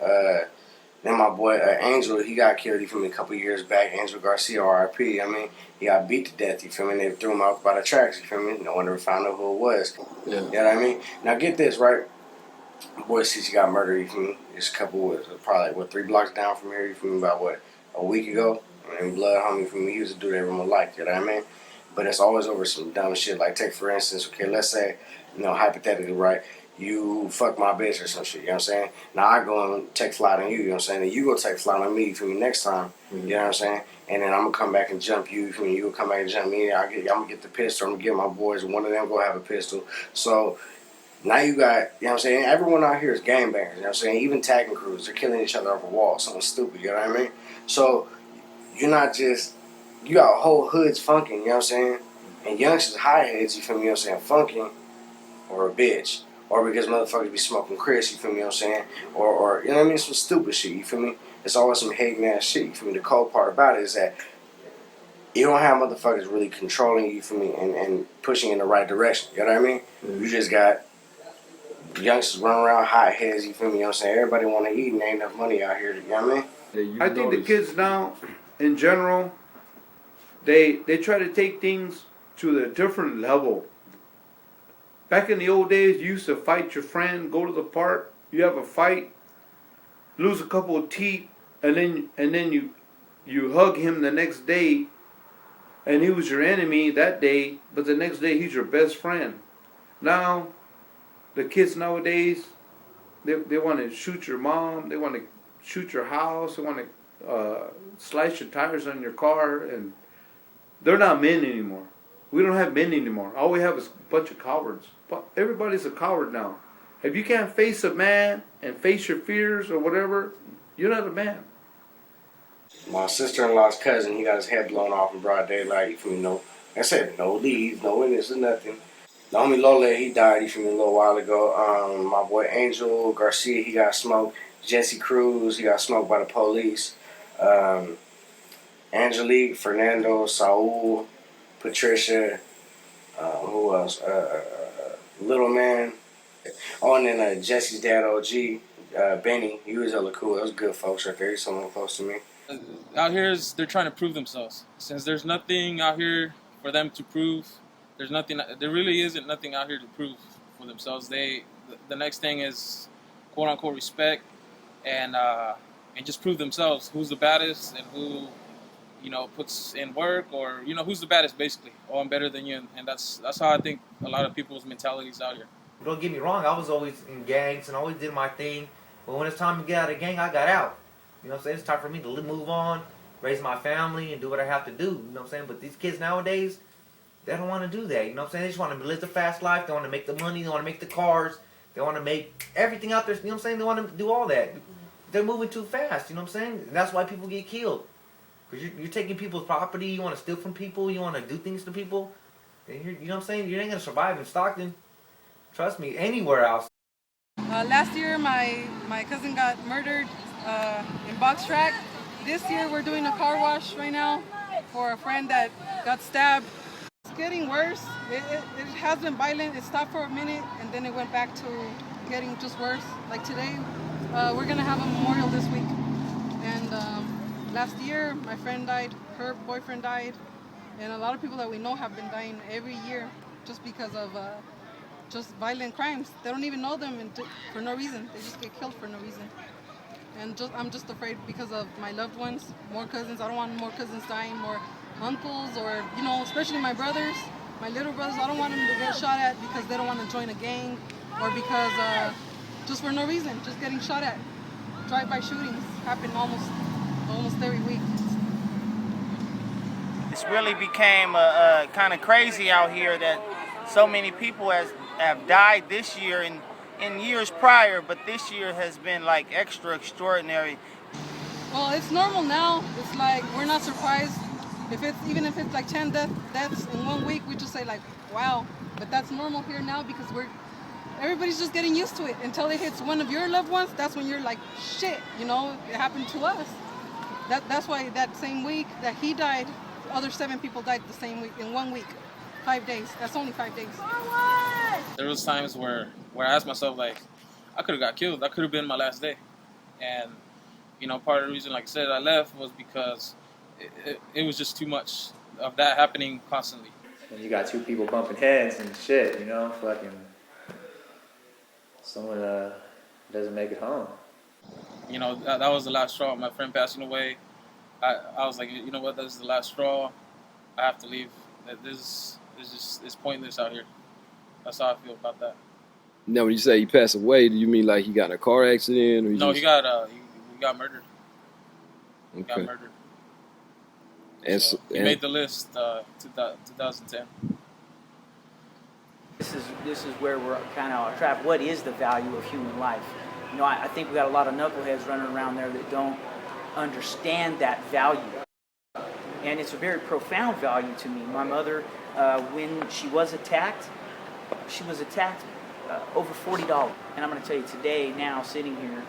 Then my boy Angel, he got killed, you feel me, a couple years back. Angel Garcia, R.I.P. I mean, he got beat to death, you feel me? They threw him out by the tracks, you feel me? No one ever found out who it was. Yeah. You know what I mean? Now get this, right? My boy Cici got murdered, you feel me? This couple was probably, 3 blocks down from here, you feel me, about a week ago? And blood, homie, for me, he was a dude everyone liked, you know what I mean? But it's always over some dumb shit. Like, take for instance, okay, let's say, hypothetically, right, you fuck my bitch or some shit, you know what I'm saying? Now I go and take flight on you, you know what I'm saying? And you go take flight on me, you feel me, next time, you know what I'm saying? And then I'm gonna come back and jump you, you feel me? You gonna come back and jump me, I'm gonna get the pistol, I'm gonna get my boys, one of them go have a pistol. So, now you got, you know what I'm saying? Everyone out here is gangbangers, you know what I'm saying? Even tagging crews, they're killing each other over walls, something stupid, you know what I mean? So, you're not just, you got whole hoods funking, you know what I'm saying? And youngsters, high heads, you feel me, you know what I'm saying, funking, or a bitch. Or because motherfuckers be smoking Chris, you feel me, you know what I'm saying? Or you know what I mean, some stupid shit, you feel me? It's always some hating ass shit, you feel me? The cold part about it is that you don't have motherfuckers really controlling you, you feel me, and pushing in the right direction, you know what I mean? Mm-hmm. You just got youngsters running around hot heads, you feel me, you know what I'm saying? Everybody want to eat and ain't enough money out here, you know what I mean? I think the kids now, in general, they try to take things to a different level. Back in the old days, you used to fight your friend, go to the park, you have a fight, lose a couple of teeth, and then you hug him the next day, and he was your enemy that day, but the next day he's your best friend. Now, the kids nowadays, they want to shoot your mom, they want to shoot your house, they want to slice your tires on your car, and they're not men anymore. We don't have men anymore. All we have is a bunch of cowards. But everybody's a coward now. If you can't face a man and face your fears or whatever, you're not a man. My sister-in-law's cousin, he got his head blown off in broad daylight. You feel me? No, I said no leads, no witness, or nothing. The homie Lola, he died, you feel me, a little while ago. My boy Angel Garcia, he got smoked. Jesse Cruz, he got smoked by the police. Angelique, Fernando, Saul, Patricia, who else? Little Man. Oh, and then Jesse's dad, OG, Benny. He was hella cool. Those good folks right there. He's someone close to me. Out here, they're trying to prove themselves. Since there's nothing out here for them to prove, there really isn't nothing out here to prove for themselves. The next thing is quote unquote respect and just prove themselves. Who's the baddest and who, puts in work, or who's the baddest basically. Oh, I'm better than you, and that's how I think a lot of people's mentalities out here. Don't get me wrong, I was always in gangs and always did my thing, but when it's time to get out of the gang, I got out. You know what I'm saying? It's time for me to move on, raise my family, and do what I have to do. You know what I'm saying? But these kids nowadays, they don't want to do that. You know what I'm saying? They just want to live the fast life. They want to make the money. They want to make the cars. They want to make everything out there. You know what I'm saying? They want to do all that. They're moving too fast. You know what I'm saying? And that's why people get killed. Because you're taking people's property. You want to steal from people. You want to do things to people. And you know what I'm saying? You ain't going to survive in Stockton. Trust me, anywhere else. Last year, my cousin got murdered in Box Track. This year, we're doing a car wash right now for a friend that got stabbed. It's getting worse. It has been violent. It stopped for a minute, and then it went back to getting just worse. Like today, we're going to have a memorial this week. And last year, my friend died. Her boyfriend died. And a lot of people that we know have been dying every year just because of just violent crimes. They don't even know them for no reason. They just get killed for no reason. And I'm just afraid because of my loved ones, more cousins. I don't want more cousins dying, more uncles, or, you know, especially my brothers, my little brothers. I don't want them to get shot at because they don't want to join a gang, or because just for no reason, just getting shot at. Drive-by shootings happen almost every week. It's really became kind of crazy out here that so many people have died this year and in years prior, but this year has been like extra extraordinary. Well, it's normal now. It's like we're not surprised even if it's like 10 deaths in 1 week. We just say like, wow. But that's normal here now because everybody's just getting used to it. Until it hits one of your loved ones, that's when you're like, shit. You know, it happened to us. That's why that same week that he died, the other 7 people died the same week in 1 week. 5 days. That's only 5 days. There was times where I asked myself, like, I could have got killed. That could have been my last day. And, you know, part of the reason, like I said, I left was because it was just too much of that happening constantly. And you got 2 people bumping heads and shit, you know, fucking someone doesn't make it home. You know, that was the last straw. My friend passing away, I was like, you know what, this is the last straw. I have to leave. This is just, it's pointless out here. That's how I feel about that. Now, when you say he passed away, do you mean like he got in a car accident, or No, he got murdered. He got Okay. murdered. And He made the list 2010. This is where we're kind of trapped. What is the value of human life? You know, I think we got a lot of knuckleheads running around there that don't understand that value. And it's a very profound value to me. My mother, when she was attacked over $40. And I'm going to tell you today, now sitting here,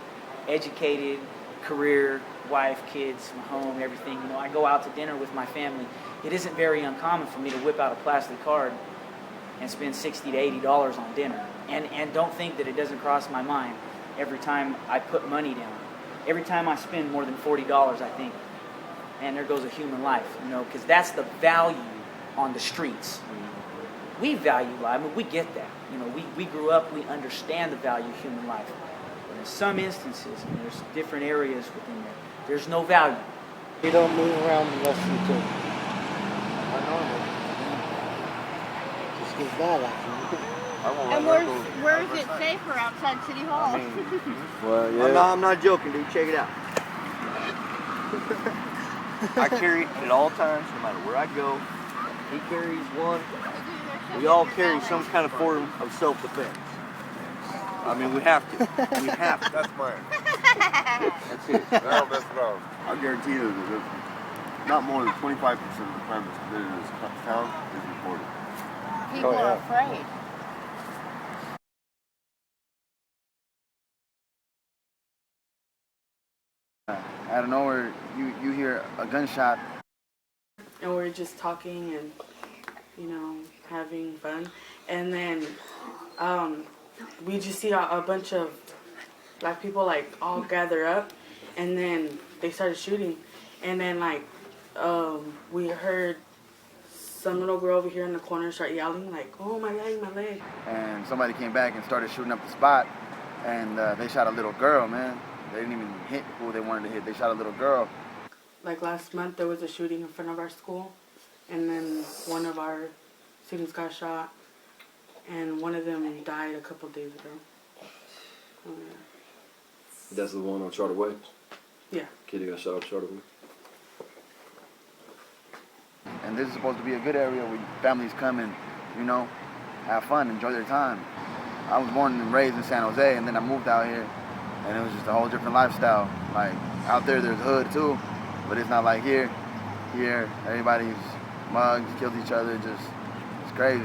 educated, career, wife, kids, home, everything. You know, I go out to dinner with my family. It isn't very uncommon for me to whip out a plastic card and spend $60 to $80 on dinner. And don't think that it doesn't cross my mind every time I put money down. Every time I spend more than $40, I think, man, there goes a human life, you know, because that's the value on the streets. We value life. I mean, we get that. You know, we grew up, we understand the value of human life. But in some instances, and there's different areas within there, there's no value. You don't move around unless you do. I know. Just get bad after you. And where is it safer outside City Hall? Well, yeah. I'm not joking, dude. Check it out. I carry it at all times, no matter where I go. He carries one. We all carry some kind of form of self-defense. I mean, we have to. We have to. That's mine. That's it. That's wrong. I guarantee you that not more than 25% of the crime that's committed in this town is reported. People are afraid. Out of nowhere, you hear a gunshot. And we're just talking and, you know, having fun. And then we just see a bunch of black people, like, all gather up. And then they started shooting. And then, like, we heard some little girl over here in the corner start yelling, like, oh, my leg, my leg. And somebody came back and started shooting up the spot. And they shot a little girl, man. They didn't even hit who they wanted to hit. They shot a little girl. Like last month, there was a shooting in front of our school, and then one of our students got shot, and one of them died a couple days ago. Oh, yeah. That's the one on Charter Way. Yeah. Kid got shot up short of him. And this is supposed to be a good area where families come and, you know, have fun, enjoy their time. I was born and raised in San Jose, and then I moved out here, and it was just a whole different lifestyle. Like, out there, there's hood too, but it's not like here. Here, everybody's mugs, kills each other, just, it's crazy.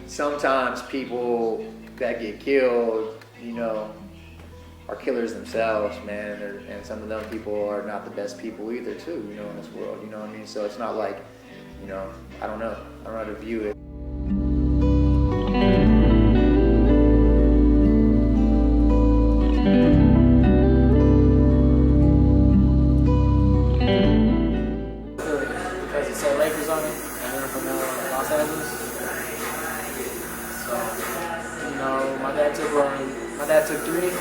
Sometimes people that get killed, you know, are killers themselves, man, and some of them people are not the best people either, too, you know, in this world, you know what I mean? So it's not like, you know, I don't know how to view it. Because it said Lakers on it, and they're from Los Angeles. So, you know, my dad took three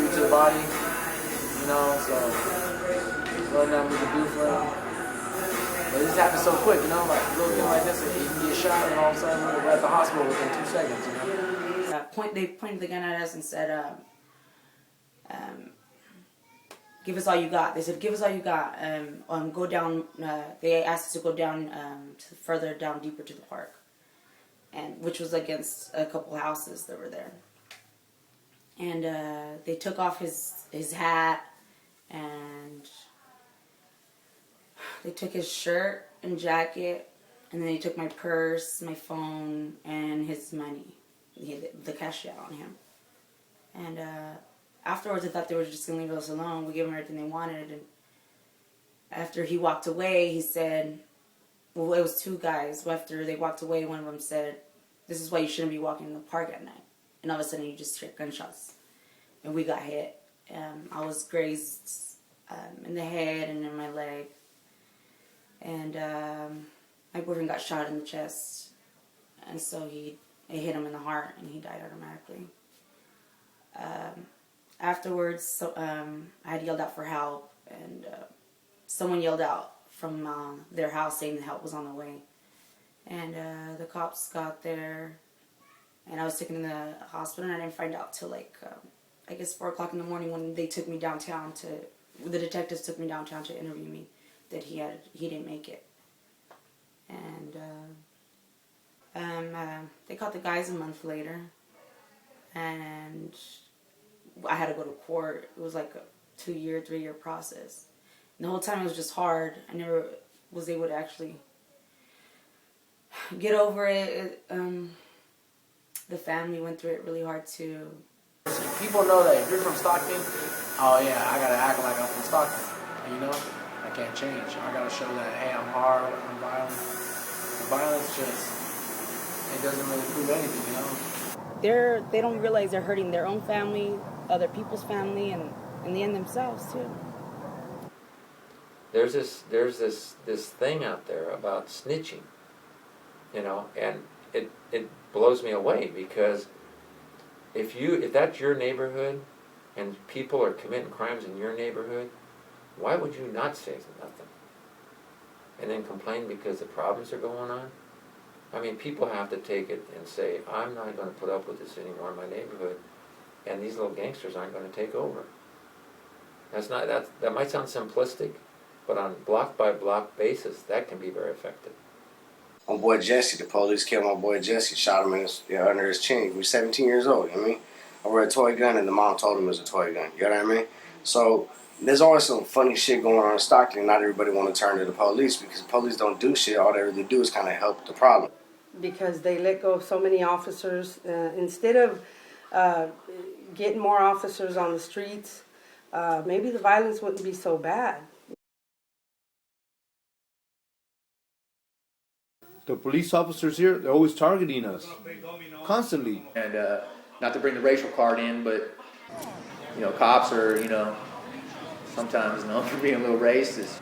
to the body, you know, so wasn't nothing we could do for him. But it just happened so quick, you know, like a little thing like this, you can get shot and all of a sudden we're at the hospital within 2 seconds, you know. They pointed the gun at us and said, give us all you got. They said, give us all you got. Go down, they asked us to go down, further down, deeper to the park. And which was against a couple houses that were there. And they took off his hat, and they took his shirt and jacket, and then they took my purse, my phone, and his money. The cash out on him. And afterwards, I thought they were just going to leave us alone. We gave them everything they wanted. And after he walked away, he said, well, it was 2 guys. After they walked away, one of them said, this is why you shouldn't be walking in the park at night. And all of a sudden, you just hear gunshots. And we got hit. I was grazed in the head and in my leg. And my boyfriend got shot in the chest. And so it hit him in the heart, and he died automatically. Afterwards, I had yelled out for help, and someone yelled out from their house saying the help was on the way. And the cops got there, and I was taken to the hospital, and I didn't find out till I guess 4 o'clock in the morning when they took me downtown the detectives took me downtown to interview me, that he didn't make it. And they caught the guys a month later, and I had to go to court. It was like a 2-year, 3-year process. And the whole time it was just hard. I never was able to actually get over it. The family went through it really hard too. People know that if you're from Stockton, oh yeah, I gotta act like I'm from Stockton. You know, I can't change. I gotta show that, hey, I'm hard, I'm violent. The violence it doesn't really prove anything, you know. They don't realize they're hurting their own family, other people's family, and in the end themselves too. There's this thing out there about snitching, you know, and it blows me away, because if that's your neighborhood and people are committing crimes in your neighborhood, why would you not say nothing and then complain because the problems are going on? I mean, people have to take it and say, I'm not going to put up with this anymore in my neighborhood, and these little gangsters aren't going to take over. That might sound simplistic, but on block by block basis, that can be very effective. My boy Jesse, the police killed my boy Jesse, shot him under his chin. He was 17 years old, you know what I mean? Over a toy gun, and the mom told him it was a toy gun, you know what I mean? So there's always some funny shit going on in Stockton. Not everybody want to turn to the police, because the police don't do shit. All they really do is kind of help the problem. Because they let go of so many officers. Instead of getting more officers on the streets, maybe the violence wouldn't be so bad. The police officers here, they're always targeting us. Constantly. And not to bring the racial card in, but, you know, cops are, you know, sometimes known for being a little racist.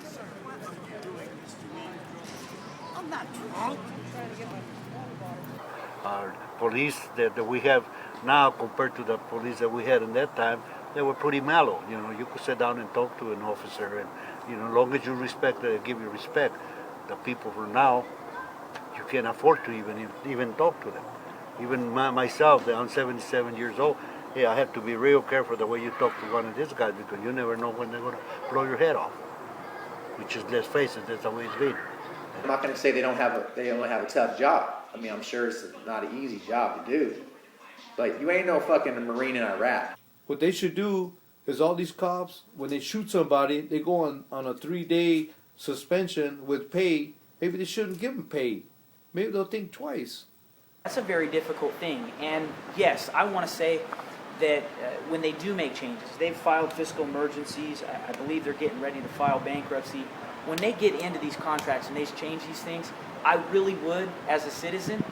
I'm not drunk. Police that we have now compared to the police that we had in that time, they were pretty mellow. You know, you could sit down and talk to an officer, and, you know, as long as you respect, they give you respect. The people from now, you can't afford to even talk to them. Even myself, I'm 77 years old, hey, I have to be real careful the way you talk to one of these guys because you never know when they're going to blow your head off. Which is, let's face it, that's the way it's been. I'm not going to say they don't have a tough job. I mean, I'm sure it's not an easy job to do. But you ain't no fucking Marine in Iraq. What they should do is all these cops, when they shoot somebody, they go on a 3-day suspension with pay. Maybe they shouldn't give them pay. Maybe they'll think twice. That's a very difficult thing. And yes, I want to say that when they do make changes, they've filed fiscal emergencies. I believe they're getting ready to file bankruptcy. When they get into these contracts and they change these things, I really would, as a citizen,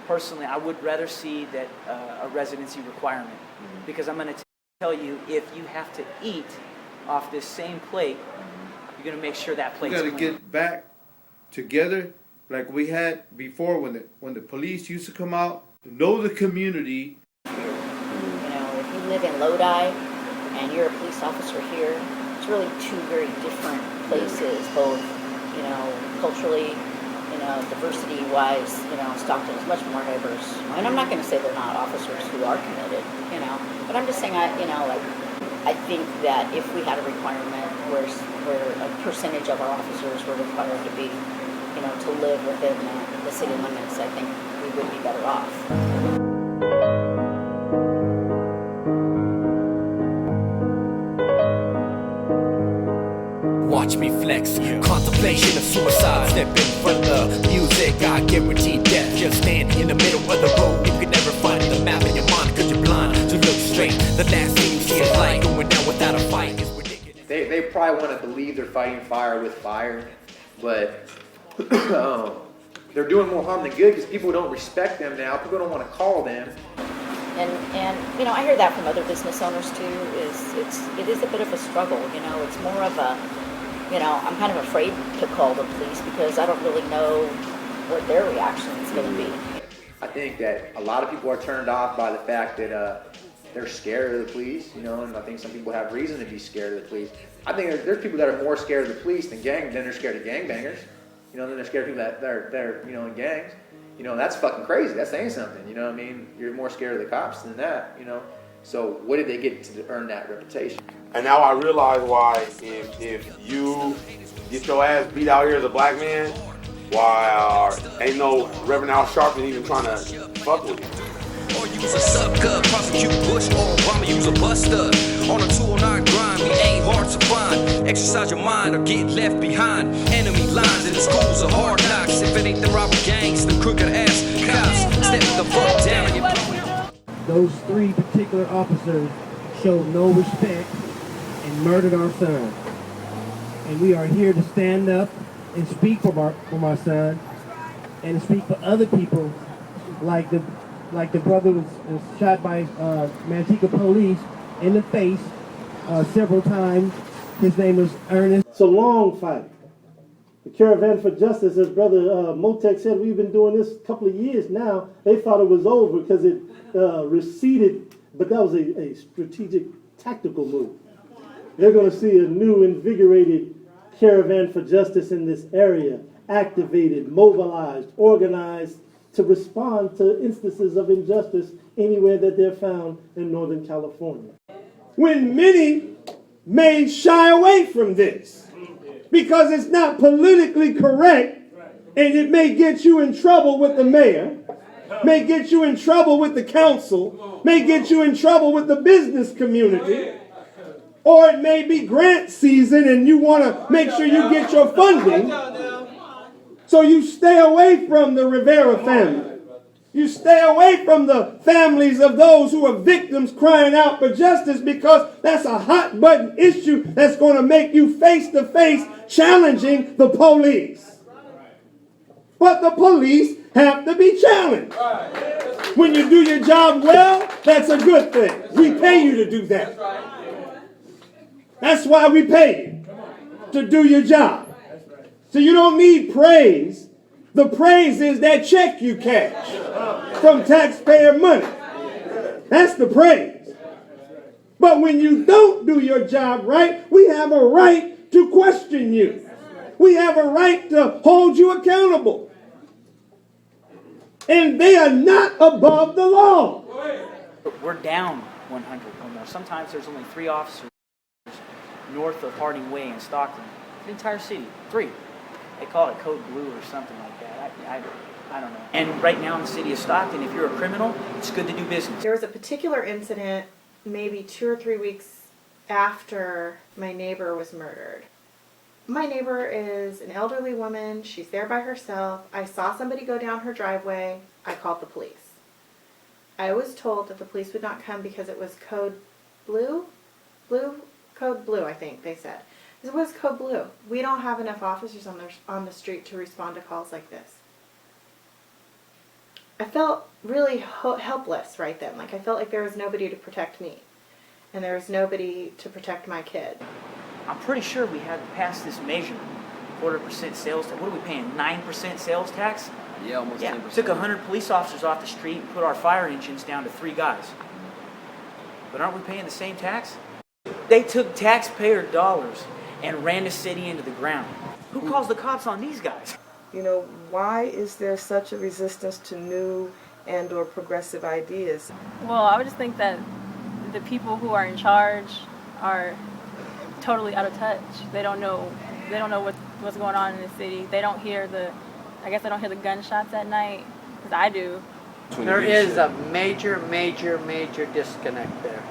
personally, I would rather see that a residency requirement. Because I'm going to tell you, if you have to eat off this same plate, you're going to make sure that plate's We got to clean. get back together like we had before when the police used to come out, know the community. You know, if you live in Lodi and you're a police officer here, it's really two very different places, both, you know, culturally, you know, diversity-wise. You know, Stockton is much more diverse. And I'm not going to say they're not officers who are committed, you know, but I'm just saying, I think that if we had a requirement where a percentage of our officers were required to be, you know, to live within the city limits, I think we would be better off. Watch me flex, contemplation of suicide. Step in front of the music, I guarantee death. Just stand in the middle of the road. You can never find the map in your mind, cause you're blind. So look straight, the last thing you see is light. Going down without a fight is ridiculous. They probably want to believe they're fighting fire with fire, but they're doing more harm than good because people don't respect them now. People don't want to call them. And you know, I hear that from other business owners too. It is a bit of a struggle. You know, it's more of a, you know, I'm kind of afraid to call the police because I don't really know what their reaction is going to be. I think that a lot of people are turned off by the fact that they're scared of the police, you know, and I think some people have reason to be scared of the police. I think there's people that are more scared of the police than they're scared of gangbangers. You know, then they're scared of people that they're you know, in gangs. You know, that's fucking crazy. That's saying something. You know what I mean? You're more scared of the cops than that. You know. So what did they get to earn that reputation? And now I realize why if you get your ass beat out here as a black man, why ain't no Reverend Al Sharpton even trying to fuck with you. Or use a sucker, prosecute Bush or Obama, use a buster. On a 209 grind, we ain't hard to find. Exercise your mind or get left behind. Enemy lines in the schools of hard knocks. If it ain't the robber gangs, the crooked ass cops, step the fuck down and you. Those three particular officers showed no respect and murdered our son. And we are here to stand up and speak for our son and speak for other people like the brother was shot by Manteca police in the face several times. His name was Ernest. It's a long fight. The Caravan for Justice, as Brother Motek said, we've been doing this a couple of years now. They thought it was over because it receded, but that was a strategic, tactical move. They're going to see a new, invigorated Caravan for Justice in this area, activated, mobilized, organized, to respond to instances of injustice anywhere that they're found in Northern California. When many may shy away from this because it's not politically correct and it may get you in trouble with the mayor, may get you in trouble with the council, may get you in trouble with the business community, or it may be grant season and you want to make sure you get your funding. So you stay away from the Rivera family. You stay away from the families of those who are victims crying out for justice because that's a hot button issue that's going to make you face to face challenging the police. But the police have to be challenged. When you do your job well, that's a good thing. We pay you to do that. That's why we pay you, to do your job. So you don't need praise. The praise is that check you cash from taxpayer money. That's the praise. But when you don't do your job right, we have a right to question you. We have a right to hold you accountable. And they are not above the law. We're down 100 or more. Sometimes there's only 3 officers north of Harding Way in Stockton. The entire city, 3. They call it Code Blue or something like that. I don't know. And right now in the city of Stockton, if you're a criminal, it's good to do business. There was a particular incident maybe 2 or 3 weeks after my neighbor was murdered. My neighbor is an elderly woman. She's there by herself. I saw somebody go down her driveway. I called the police. I was told that the police would not come because it was Code Blue? Code Blue, I think they said. It was Code Blue. We don't have enough officers on the street to respond to calls like this. I felt really helpless right then. Like I felt like there was nobody to protect me. And there was nobody to protect my kid. I'm pretty sure we had to pass this measure, 0.25% sales tax. What are we paying, 9% sales tax? Yeah, almost 10%. Took 100 police officers off the street and put our fire engines down to 3 guys. But aren't we paying the same tax? They took taxpayer dollars and ran the city into the ground. Who calls the cops on these guys? You know, why is there such a resistance to new and or progressive ideas? Well, I would just think that the people who are in charge are totally out of touch. They don't know what's going on in the city. They don't hear the gunshots at night, because I do. There is a major disconnect there.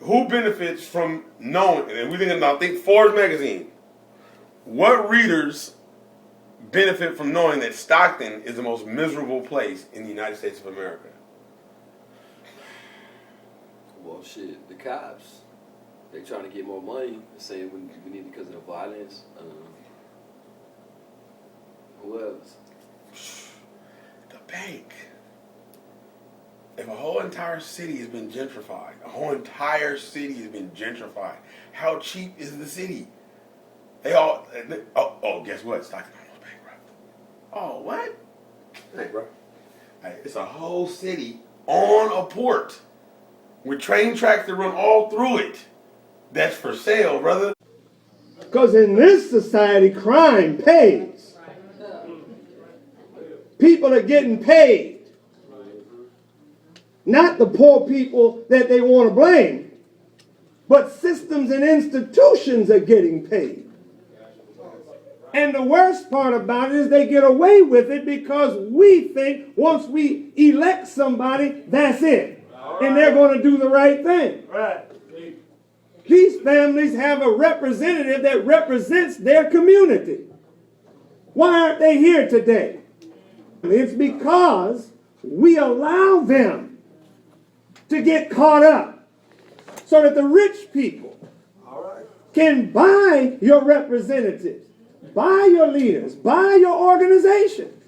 Who benefits from knowing, and we think Forbes magazine, what readers benefit from knowing that Stockton is the most miserable place in the United States of America? Well, shit, the cops, they trying to get more money. They're saying we need it because of the violence. Who else? The bank. If a whole entire city has been gentrified, how cheap is the city? They all, guess what? Stockton almost bankrupt. Oh, what? Hey, bro. It's a whole city on a port with train tracks that run all through it. That's for sale, brother. Because in this society, crime pays. People are getting paid. Not the poor people that they want to blame, but systems and institutions are getting paid. And the worst part about it is they get away with it because we think once we elect somebody, that's it. And they're going to do the right thing. These families have a representative that represents their community. Why aren't they here today? It's because we allow them to get caught up so that the rich people can buy your representatives, buy your leaders, buy your organizations.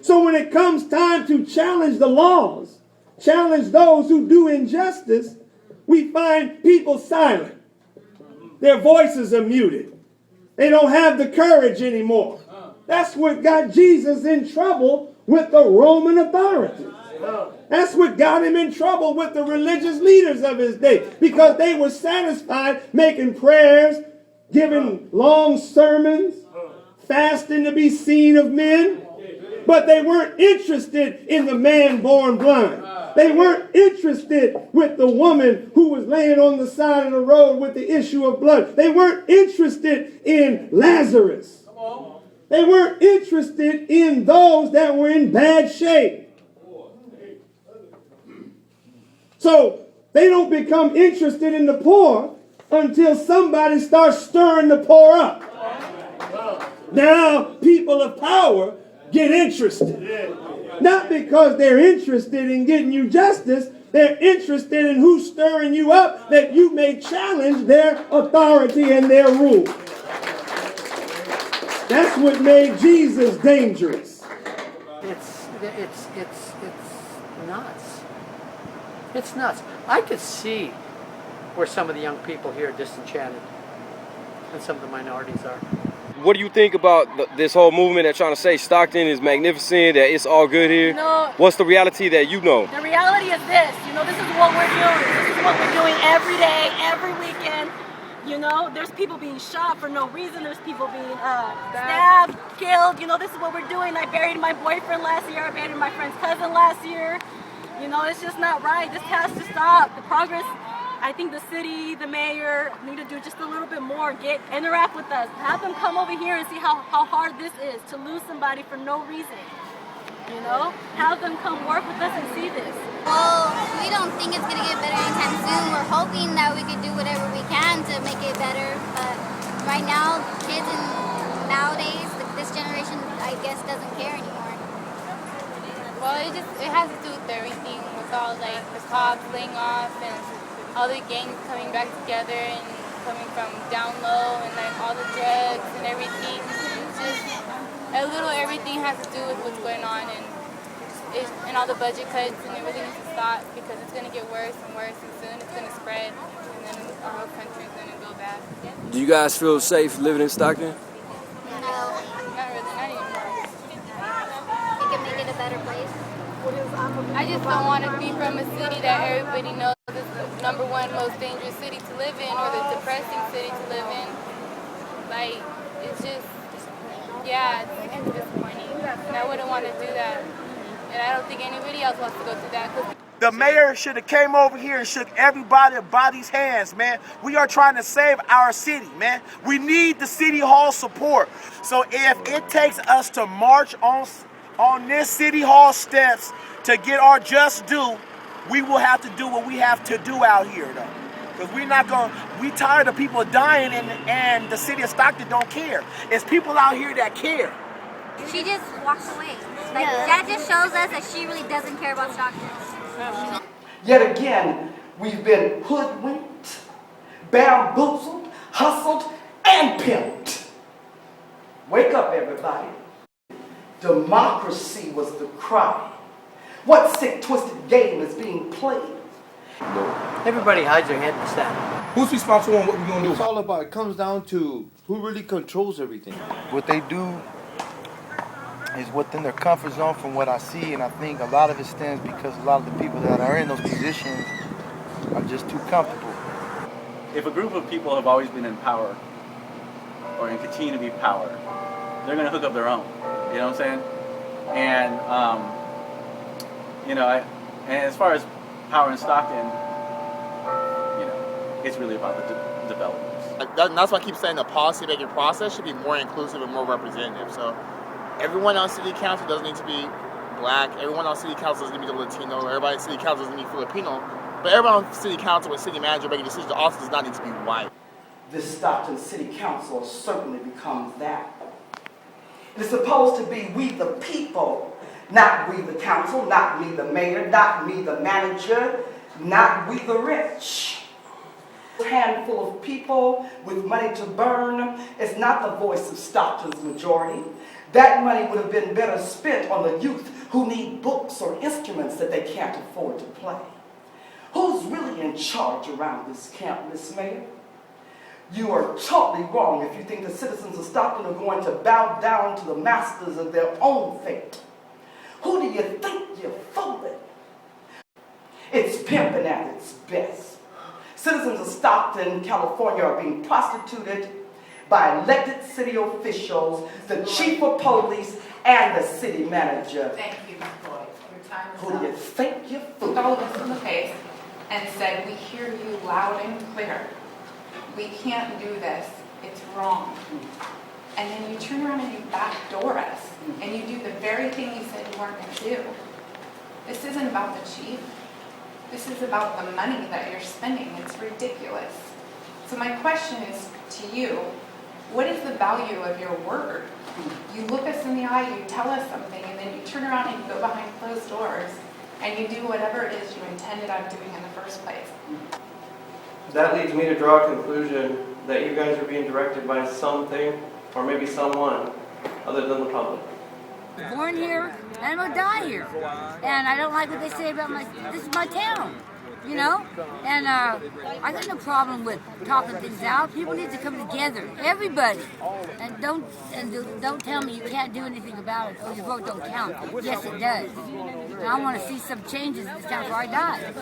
So when it comes time to challenge the laws, challenge those who do injustice, we find people silent. Their voices are muted. They don't have the courage anymore. That's what got Jesus in trouble with the Roman authorities. That's what got him in trouble with the religious leaders of his day, because they were satisfied making prayers, giving long sermons, fasting to be seen of men, but they weren't interested in the man born blind. They weren't interested with the woman who was laying on the side of the road with the issue of blood. They weren't interested in Lazarus. They weren't interested in those that were in bad shape. So they don't become interested in the poor until somebody starts stirring the poor up. Now people of power get interested. Not because they're interested in getting you justice. They're interested in who's stirring you up, that you may challenge their authority and their rule. That's what made Jesus dangerous. It's nuts. It's nuts. I could see where some of the young people here are disenchanted, and some of the minorities are. What do you think about this whole movement that's trying to say Stockton is magnificent, that it's all good here? No. What's the reality that you know? The reality is this, this is what we're doing. This is what we're doing every day, every weekend. There's people being shot for no reason. There's people being stabbed, killed. This is what we're doing. I buried my boyfriend last year. I buried my friend's cousin last year. You know, it's just not right. This has to stop. The progress, I think the city, the mayor need to do just a little bit more. Interact with us. Have them come over here and see how hard this is to lose somebody for no reason. You know, have them come work with us and see this. Well, we don't think it's going to get better anytime soon. We're hoping that we could do whatever we can to make it better. But right now, kids and nowadays, this generation, I guess, doesn't care anymore. Well, it has to do with everything, with all like the cops laying off and all the gangs coming back together and coming from down low and like all the drugs and everything. It's just a little everything has to do with what's going on and all the budget cuts, and it really needs to stop because it's going to get worse and worse, and soon it's going to spread, and then our whole country is going to go bad. Do you guys feel safe living in Stockton? No, not really, not anymore. It can make it a better place. I just don't want to be from a city that everybody knows is the #1 most dangerous city to live in, or the depressing city to live in. Like, it's just, yeah, it's disappointing. And I wouldn't want to do that. And I don't think anybody else wants to go through that. The mayor should have came over here and shook everybody's hands, man. We are trying to save our city, man. We need the city hall support. So if it takes us to march on this city hall steps to get our just due, we will have to do what we have to do out here, though. Because we tired of people dying and the city of Stockton don't care. It's people out here that care. She just walks away. Like, that just shows us that she really doesn't care about Stockton. Yet again, we've been hoodwinked, bamboozled, hustled, and pimped. Wake up, everybody. Democracy was the cry. What sick, twisted game is being played? Everybody hides their head in the sand. Who's responsible and what we're going to do? It's all about, it comes down to who really controls everything. What they do is within their comfort zone from what I see, and I think a lot of it stems because a lot of the people that are in those positions are just too comfortable. If a group of people have always been in power, or continue to be power, they're going to hook up their own. You know what I'm saying? And, and as far as power in Stockton, it's really about the developments. That's why I keep saying the policy-making process should be more inclusive and more representative. So everyone on city council doesn't need to be black. Everyone on city council doesn't need to be Latino. Everybody on city council doesn't need to be Filipino. But everyone on city council with city manager making decisions also does not need to be white. This Stockton City Council certainly becomes that. It is supposed to be we the people, not we the council, not me the mayor, not me the manager, not we the rich. A handful of people with money to burn is not the voice of Stockton's majority. That money would have been better spent on the youth who need books or instruments that they can't afford to play. Who's really in charge around this camp, Miss Mayor? You are totally wrong if you think the citizens of Stockton are going to bow down to the masters of their own fate. Who do you think you're fooling? It's pimping at its best. Citizens of Stockton, California are being prostituted by elected city officials, the chief of police, and the city manager. Thank you, Ms. Boyd. Your time is Who do you up. think you're fooling? Told us in the face and said, we hear you loud and clear. We can't do this. It's wrong. And then you turn around and you backdoor us, and you do the very thing you said you weren't going to do. This isn't about the chief. This is about the money that you're spending. It's ridiculous. So my question is to you, what is the value of your word? You look us in the eye, you tell us something, and then you turn around and you go behind closed doors, and you do whatever it is you intended on doing in the first place. That leads me to draw a conclusion that you guys are being directed by something, or maybe someone, other than the public. Born here, and I'm gonna die here. And I don't like what they say about this is my town, you know? And I got no problem with talking things out. People need to come together, everybody. And don't tell me you can't do anything about it, or your vote don't count. Yes, it does. And I want to see some changes in this town before I die.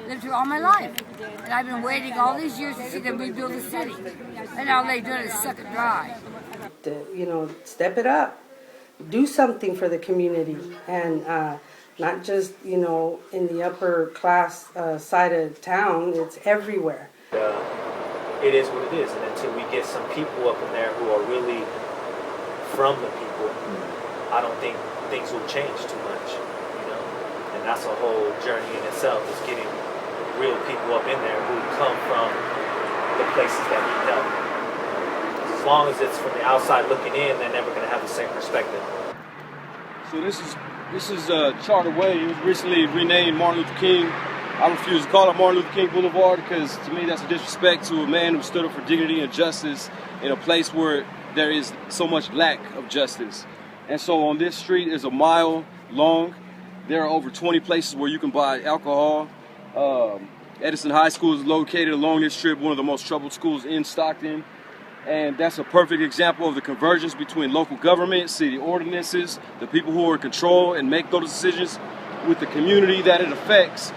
Lived here all my life. And I've been waiting all these years to see them rebuild the city. And all they do is suck it dry. Step it up. Do something for the community and not just, you know, in the upper class side of town, it's everywhere. It is what it is, and until we get some people up in there who are really from the people, I don't think things will change too much, you know. And that's a whole journey in itself, is getting real people up in there who come from the places that need help. As long as it's from the outside looking in, they're never going to have the same perspective. So this is Charter Way. It was recently renamed Martin Luther King. I refuse to call it Martin Luther King Boulevard because to me that's a disrespect to a man who stood up for dignity and justice in a place where there is so much lack of justice. And so on this street is a mile long. There are over 20 places where you can buy alcohol. Edison High School is located along this strip, one of the most troubled schools in Stockton. And that's a perfect example of the convergence between local government, city ordinances, the people who are in control and make those decisions with the community that it affects.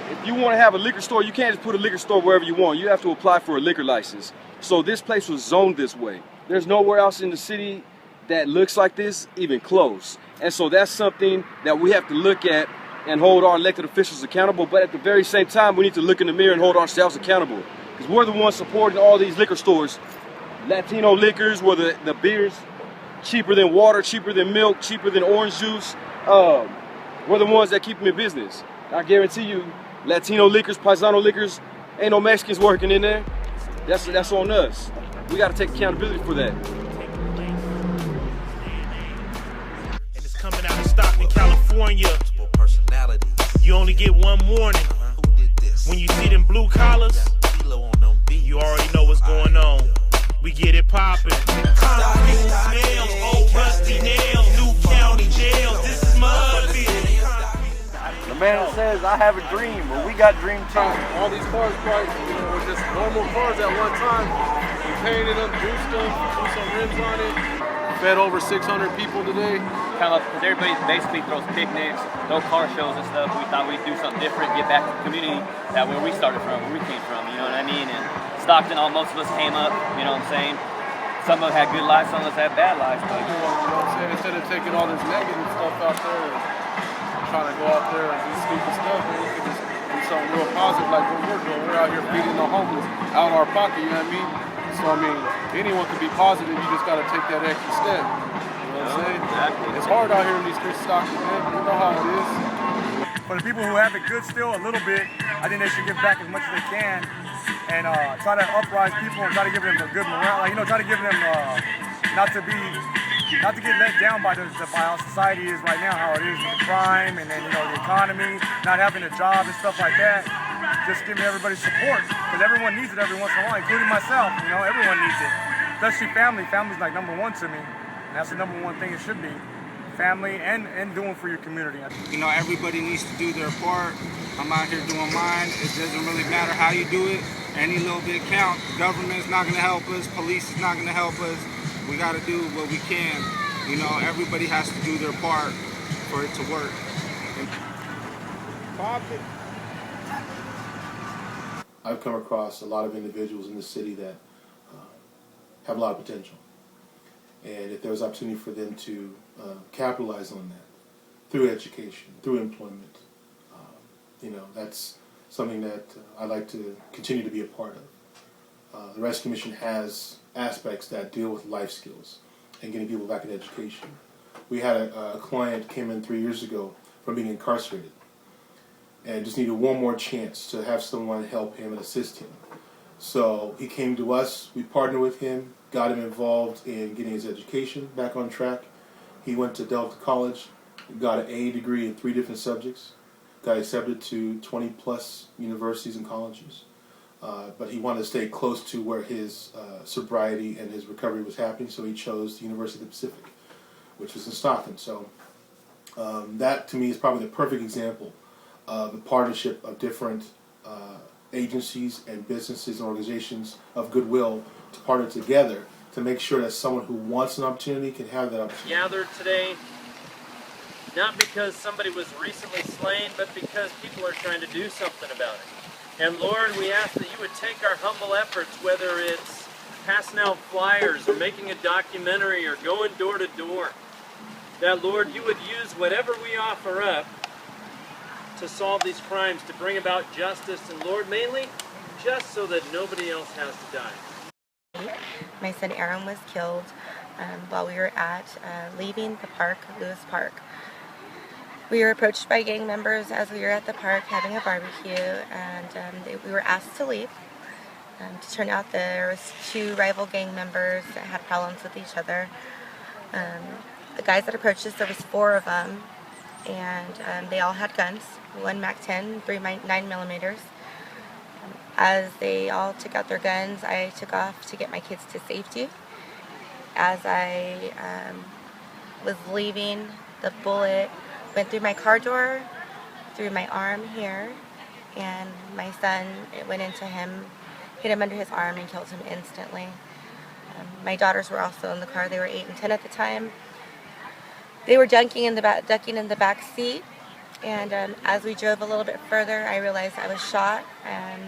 If you want to have a liquor store, you can't just put a liquor store wherever you want. You have to apply for a liquor license. So this place was zoned this way. There's nowhere else in the city that looks like this, even close. And so that's something that we have to look at and hold our elected officials accountable. But at the very same time, we need to look in the mirror and hold ourselves accountable. Because we're the ones supporting all these liquor stores. Latino liquors, where the beer's cheaper than water, cheaper than milk, cheaper than orange juice. We're the ones that keep them in business. I guarantee you, Latino liquors, Paisano liquors, ain't no Mexicans working in there. That's on us. We got to take accountability for that. And it's coming out of Stockton, California. You only get one warning. When you see them blue collars, you already know what's going on. We get it poppin'. Concrete smells, old rusty nails, new county jails. This is Mudville. The man says, I have a dream, but we got dream too. All these cars probably, were just normal cars at one time. We painted them, juiced them, put some rims on it. Fed over 600 people today. Kind of, because everybody basically throws picnics, throw car shows and stuff. We thought we'd do something different, get back to the community that where we started from, where we came from, you know what I mean? And Stockton, most of us came up, you know what I'm saying? Some of us had good lives, some of us had bad lives. But you know what I'm saying? Instead of taking all this negative stuff out there and trying to go out there and do stupid stuff, man, you can just do something real positive like what we're doing. We're out here feeding the homeless out of our pocket, you know what I mean? So, I mean, anyone can be positive, you just got to take that extra step. You know what I'm saying? Exactly. It's hard out here in these streets of Stockton, man. You know how it is. For the people who have it good still, a little bit, I think they should give back as much as they can and try to uprise people and try to give them a good morale. Like, try to give them not to get let down by how society is right now, how it is with crime and then the economy, not having a job and stuff like that. Just giving everybody support because everyone needs it every once in a while, including myself. Everyone needs it, especially family. Family's like number one to me, and that's the number one thing it should be. Family and doing for your community. Everybody needs to do their part. I'm out here doing mine. It doesn't really matter how you do it. Any little bit counts. Government's not going to help us. Police is not going to help us. We got to do what we can. Everybody has to do their part for it to work. I've come across a lot of individuals in the city that have a lot of potential. And if there was opportunity for them to capitalize on that through education, through employment, that's something that I'd like to continue to be a part of. The Rescue Mission has aspects that deal with life skills and getting people back in education. We had a client came in 3 years ago from being incarcerated and just needed one more chance to have someone help him and assist him. So he came to us, we partnered with him, got him involved in getting his education back on track. He went to Delta College, got an A degree in 3 different subjects, got accepted to 20 plus universities and colleges. But he wanted to stay close to where his sobriety and his recovery was happening, so he chose the University of the Pacific, which is in Stockton. So that to me is probably the perfect example of the partnership of different agencies and businesses and organizations of goodwill to partner together to make sure that someone who wants an opportunity can have that opportunity. Gathered today, not because somebody was recently slain, but because people are trying to do something about it. And Lord, we ask that you would take our humble efforts, whether it's passing out flyers or making a documentary or going door to door, that Lord, you would use whatever we offer up to solve these crimes, to bring about justice, and Lord, mainly, just so that nobody else has to die. My son Aaron was killed while we were at leaving the park, Lewis Park. We were approached by gang members as we were at the park having a barbecue, and we were asked to leave. To turn out there was 2 rival gang members that had problems with each other. The guys that approached us, there was 4 of them, and they all had guns, 1 MAC-10, 3 9mm. As they all took out their guns, I took off to get my kids to safety. As I was leaving, the bullet went through my car door, through my arm here, and my son, it went into him, hit him under his arm and killed him instantly. My daughters were also in the car. They were 8 and 10 at the time. They were ducking in the back seat, and as we drove a little bit further, I realized I was shot, and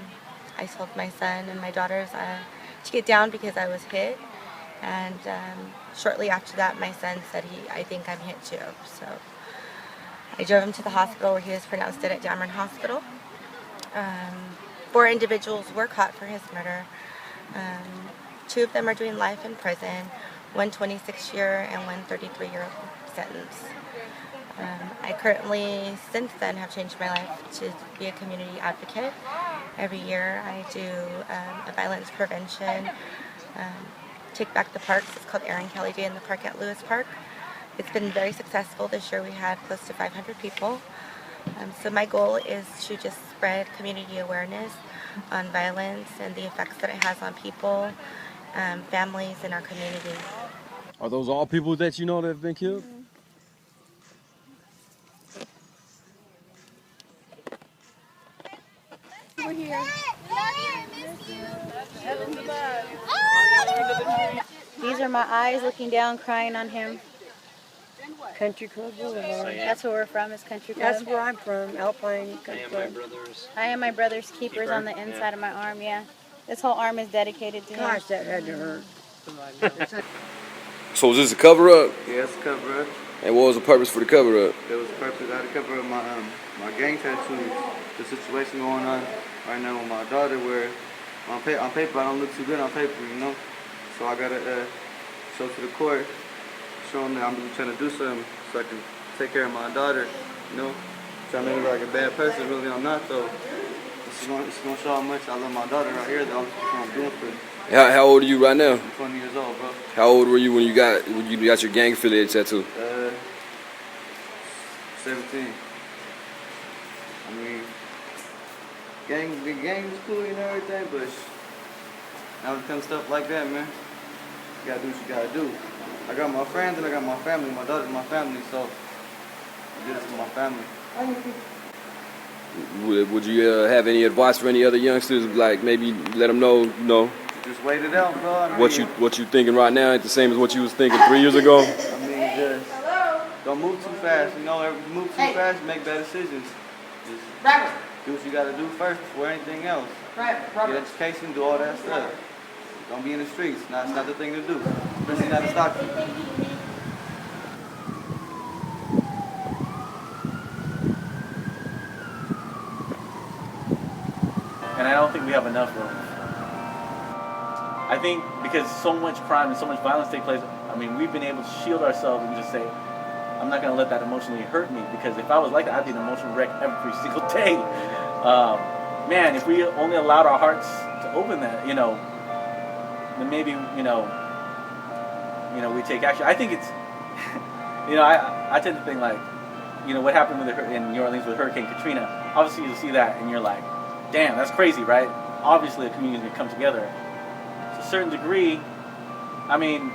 I told my son and my daughters to get down because I was hit, and shortly after that, my son said, I think I'm hit too. So I drove him to the hospital where he was pronounced dead at Dameron Hospital. 4 individuals were caught for his murder. 2 of them are doing life in prison, 1 26-year and 1 33-year sentence. I currently, since then, have changed my life to be a community advocate. Every year I do a violence prevention, take back the parks. It's called Aaron Kelly Day in the park at Lewis Park. It's been very successful. This year we had close to 500 people. So my goal is to just spread community awareness on violence and the effects that it has on people, families in our community. Are those all people that you know that have been killed? We're here. These are my eyes looking down, crying on him. Country Club Boulevard. That's where we're from, is Country Club. That's where I'm from, Alpine Country Club. I am my brother's keepers on the inside of my arm, yeah. This whole arm is dedicated to him. Gosh, that had to hurt. So was this a cover-up? Yeah, it's a cover-up. And what was the purpose for the cover-up? It was a purpose. I had to cover up my gang tattoos. The situation going on right now with my daughter, where on paper I don't look too good on paper, you know. So I gotta show to the court, show them that I'm really trying to do something so I can take care of my daughter, you know. Trying to make me like a bad person, really I'm not though. It's gonna show how much I love my daughter right here though. That's what I'm doing for her. How old are you right now? I'm 20 years old, bro. How old were you when you got your gang affiliated tattoo? 17. I mean, the gang is cool and everything, but now when it comes to stuff like that, man, you gotta do what you gotta do. I got my friends and I got my family. My daughter's my family, so I do this with my family. Would you have any advice for any other youngsters? Like maybe let them know, you know, just wait it out, bro. I mean, what you thinking right now ain't the same as what you was thinking 3 years ago. I mean, just don't move too fast. You know, if you move too fast, you make bad decisions. Just do what you gotta do first before anything else. Get education, do all that stuff. Don't be in the streets. It's not the thing to do. Especially not in Stockton. And I don't think we have enough room. I think because so much crime and so much violence take place, I mean, we've been able to shield ourselves and just say, I'm not going to let that emotionally hurt me, because if I was like that, I'd be an emotional wreck every single day. Man, if we only allowed our hearts to open that, you know, then maybe, you know, we take action. I think it's, you know, I tend to think like, you know, what happened with in New Orleans with Hurricane Katrina. Obviously, you see that and you're like, damn, that's crazy, right? Obviously, a community can come together. To a certain degree, I mean,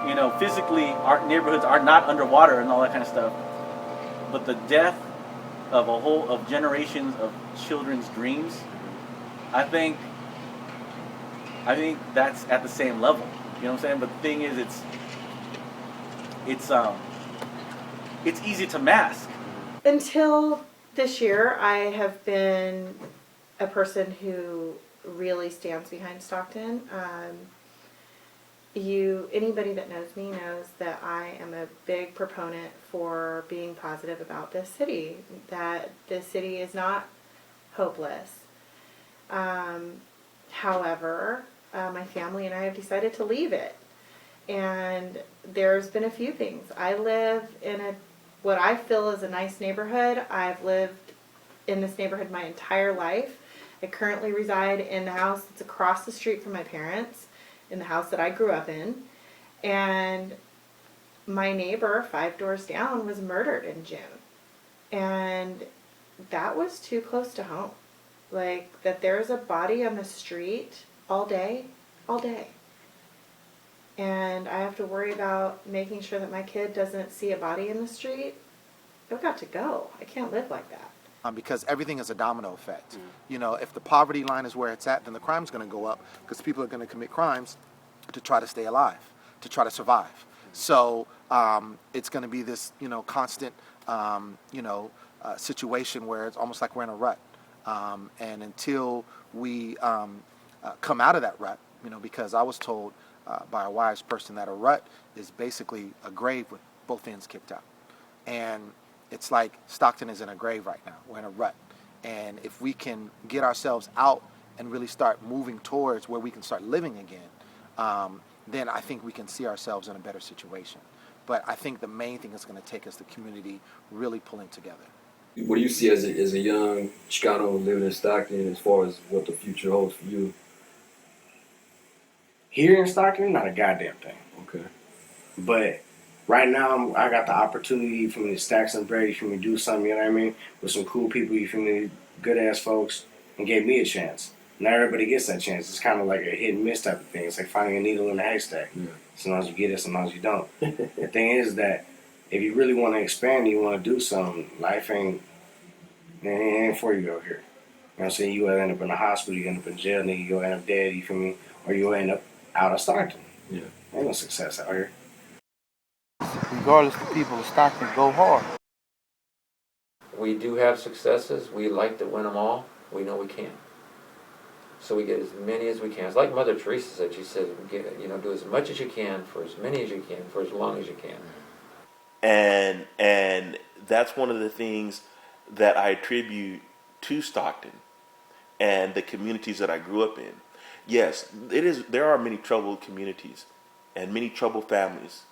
you know, physically, our neighborhoods are not underwater and all that kind of stuff. But the death of generations of children's dreams, I think that's at the same level. You know what I'm saying? But the thing is, it's easy to mask. Until this year, I have been a person who really stands behind Stockton. anybody that knows me knows that I am a big proponent for being positive about this city, that this city is not hopeless. However, my family and I have decided to leave it. And there's been a few things. I live in what I feel is a nice neighborhood. I've lived in this neighborhood my entire life. I currently reside in the house that's across the street from my parents, in the house that I grew up in. And my neighbor 5 doors down was murdered in June. And that was too close to home. Like, that there's a body on the street all day. And I have to worry about making sure that my kid doesn't see a body in the street. I've got to go. I can't live like that. Because everything is a domino effect. You know, if the poverty line is where it's at, then the crime's going to go up because people are going to commit crimes to try to stay alive, to try to survive. So it's going to be this, constant, situation where it's almost like we're in a rut. And until we come out of that rut, because I was told by a wise person that a rut is basically a grave with both ends kicked out. And it's like Stockton is in a grave right now. We're in a rut. And if we can get ourselves out and really start moving towards where we can start living again, then I think we can see ourselves in a better situation. But I think the main thing is going to take us the community really pulling together. What do you see as a young Chicano living in Stockton as far as what the future holds for you? Here in Stockton, not a goddamn thing. Okay. But right now, I got the opportunity for me to stack some bread, for me to do something, you know what I mean? With some cool people, you feel me? Good ass folks, and gave me a chance. Not everybody gets that chance. It's kind of like a hit and miss type of thing. It's like finding a needle in a haystack. Yeah. Sometimes you get it, sometimes you don't. The thing is that if you really want to expand, you want to do something, life ain't for you out here. You know what I'm saying? You end up in a hospital, you end up in jail, nigga, you'll end up dead, you feel me? Or you'll end up out of Stockton. Yeah. Ain't no success out here. Regardless, the people of Stockton go hard. We do have successes. We like to win them all. We know we can. So we get as many as we can. It's like Mother Teresa said. She said, do as much as you can for as many as you can for as long as you can. And that's one of the things that I attribute to Stockton and the communities that I grew up in. Yes, there are many troubled communities and many troubled families,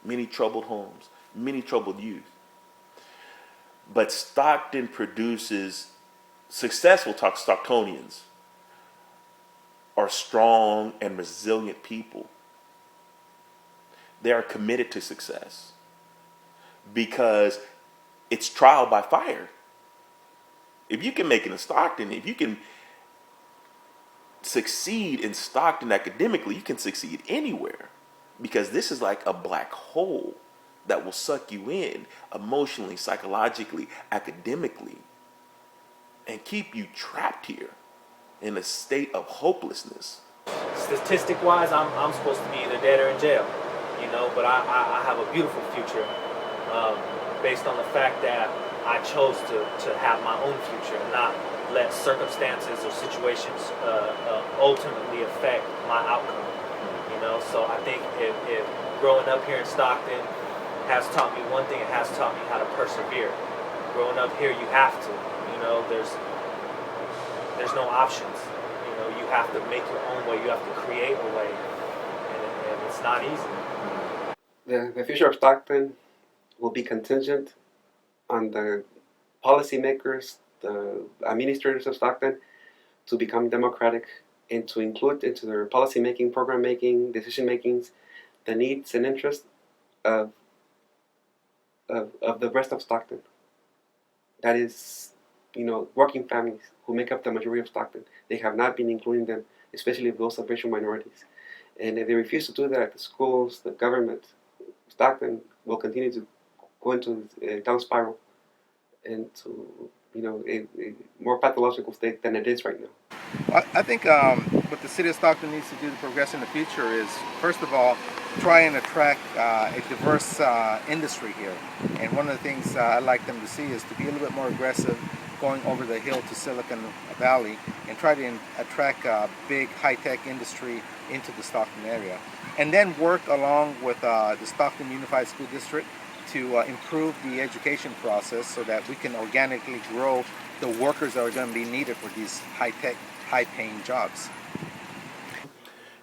many troubled homes, many troubled youth. But Stockton produces successful Stocktonians are strong and resilient people. They are committed to success because it's trial by fire. If you can make it in Stockton, if you can succeed in Stockton academically, you can succeed anywhere, because this is like a black hole that will suck you in emotionally, psychologically, academically, and keep you trapped here in a state of hopelessness. Statistic-wise, I'm supposed to be either dead or in jail, but I have a beautiful future based on the fact that I chose to have my own future and not let circumstances or situations ultimately affect my outcome. So I think if growing up here in Stockton has taught me one thing, it has taught me how to persevere. Growing up here, you have to. There's no options. You have to make your own way. You have to create a way, and it's not easy. The future of Stockton will be contingent on the policymakers, the administrators of Stockton, to become democratic and to include into their policy making, program making, decision makings, the needs and interests of the rest of Stockton. That is, working families who make up the majority of Stockton. They have not been including them, especially those of racial minorities. And if they refuse to do that, the schools, the government, Stockton will continue to go into a down spiral and to, a more pathological state than it is right now. Well, I think what the city of Stockton needs to do to progress in the future is, first of all, try and attract a diverse industry here. And one of the things I'd like them to see is to be a little bit more aggressive going over the hill to Silicon Valley and try to attract big high-tech industry into the Stockton area. and then work along with the Stockton Unified School District to improve the education process so that we can organically grow the workers that are going to be needed for these high-tech, high-paying jobs.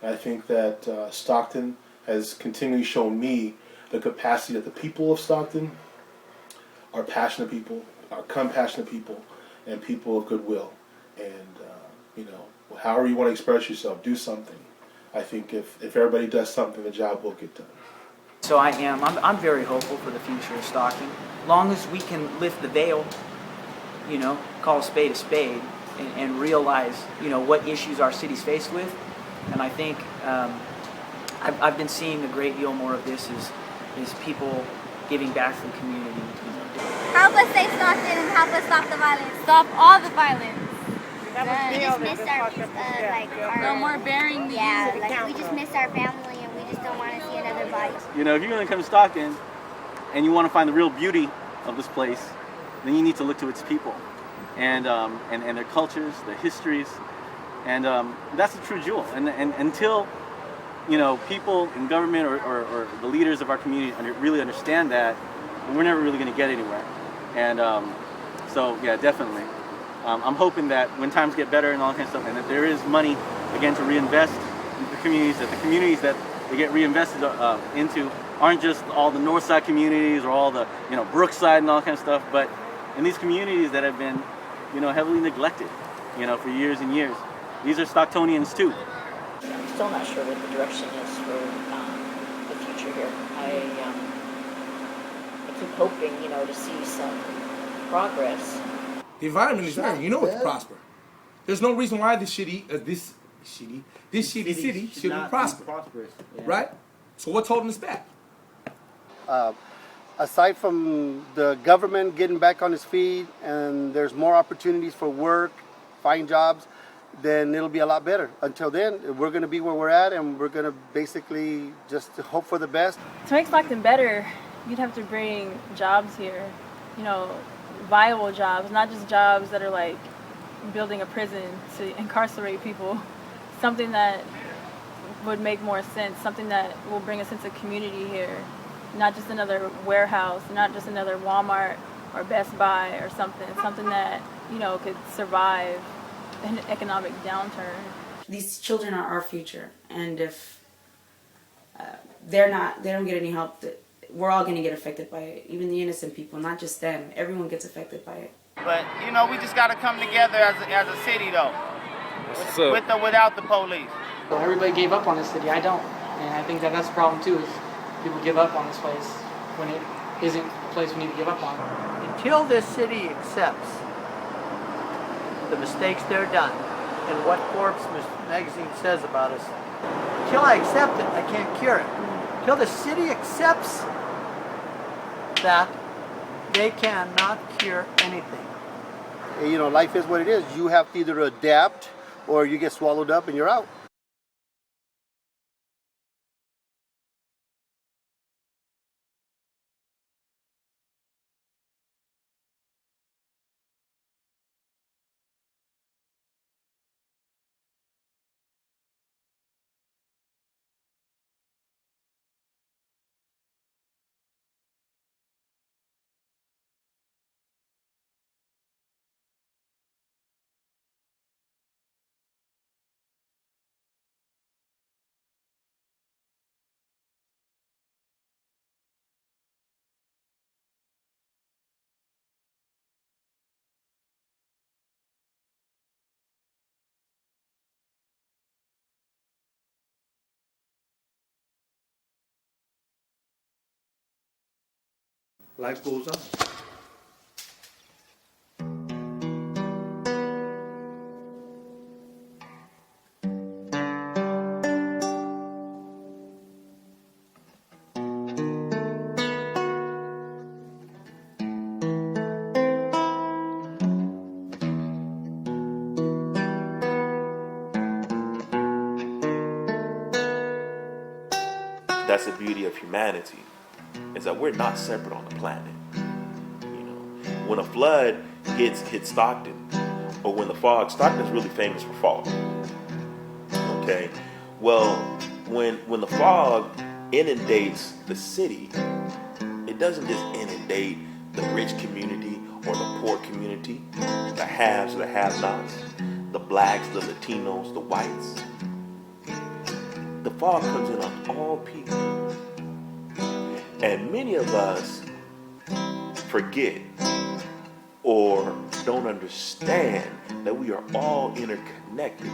I think that Stockton has continually shown me the capacity that the people of Stockton are passionate people, are compassionate people, and people of goodwill. And, however you want to express yourself, do something. I think if everybody does something, the job will get done. So I'm very hopeful for the future of Stockton. Long as we can lift the veil, call a spade, and realize, what issues our city's faced with. And I think I've been seeing a great deal more of this is people giving back to the community. Help us save Stockton and help us stop the violence. Stop all the violence. We just miss our no more bearing. We just miss our family and we just don't want to see another bite. If you're going to come to Stockton and you want to find the real beauty of this place, then you need to look to its people and their cultures, their histories, and that's a true jewel. And until people in government or the leaders of our community really understand that, we're never really going to get anywhere. And so yeah, definitely. I'm hoping that when times get better and all that kind of stuff, and that there is money again to reinvest in the communities, that the communities that they get reinvested into aren't just all the north side communities or all the Brookside and all that kind of stuff, but in these communities that have been heavily neglected for years and years. These are Stocktonians too. I'm still not sure what the direction is for the future here. I keep hoping, to see some progress. The environment is there. It's prosper. There's no reason why this shitty city shouldn't prosper. Right? So what's holding us back? Aside from the government getting back on its feet and there's more opportunities for work, find jobs, then it'll be a lot better. Until then, we're going to be where we're at, and we're going to basically just hope for the best. To make Stockton better, you'd have to bring jobs here, viable jobs, not just jobs that are like building a prison to incarcerate people. Something that would make more sense, something that will bring a sense of community here. Not just another warehouse, not just another Walmart or Best Buy or something that, could survive an economic downturn. These children are our future, and if they don't get any help, we're all going to get affected by it. Even the innocent people, not just them. Everyone gets affected by it. But we just got to come together as a city, though, with or without the police. Well, everybody gave up on this city. I don't, and I think that's the problem too. Is people give up on this place when it isn't a place we need to give up on. Until this city accepts the mistakes they're done and what Forbes magazine says about us, until I accept it, I can't cure it. Until the city accepts that, they cannot cure anything. Life is what it is. You have to either adapt or you get swallowed up and you're out. Life goes on. That's the beauty of humanity, is that we're not separate on the planet. When a flood hits Stockton, or when the fog, Stockton is really famous for fog. Okay, well, when the fog inundates the city, it doesn't just inundate the rich community or the poor community, the haves or the have-nots, the blacks, the Latinos, the whites. The fog comes in on all people. And many of us forget or don't understand that we are all interconnected.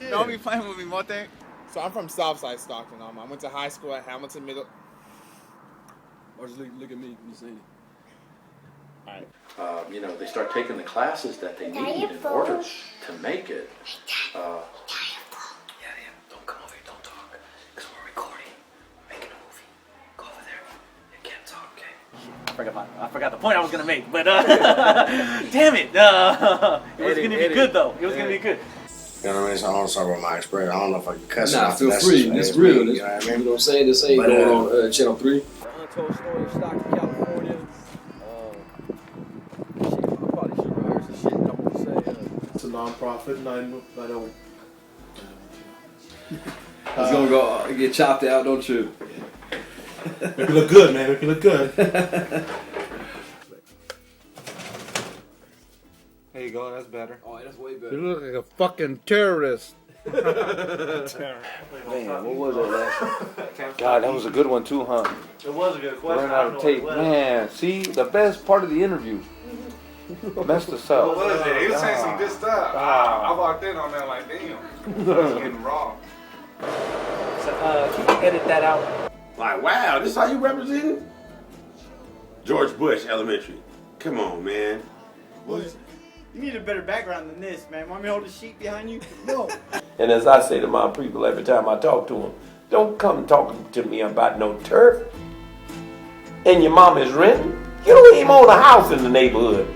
Don't be playing with me, Mote. So I'm from Southside Stockton. I went to high school at Hamilton Middle. Or just look at me when you say it. All right. They start taking the classes that they need in order to make it. Don't come over here, don't talk. Because we're recording. We're making a movie. Go over there. You can't talk, okay? I forgot the point I was going to make, but damn it. It was going to be good, though. It was going to be good. You know what I mean? So I don't talk about my expression. I don't know if I can cuss. Nah, feel free. It's real. You know what I mean? I'm saying? This ain't going on Channel 3. Untold story of Stockton, California. I probably should rehearse the shit I'm going to say. It's a non-profit, and I don't. It's going to go get chopped out, don't you? Make it look good, man. Make it look good. There you go, that's better. Oh, that's way better. You look like a fucking terrorist. Man, what was it last? God, that was a good one too, huh? It was a good question. Ran out of tape. Man, see, the best part of the interview. Messed us up. What was it? He was saying some good stuff. I walked in on that like, damn. I was getting raw. So, can you edit that out? Like, wow, this is how you representing? George Bush Elementary. Come on, man. You need a better background than this, man. Want me to hold the sheet behind you? No. And as I say to my people every time I talk to them, don't come talking to me about no turf. And your mom is renting. You don't even own a house in the neighborhood.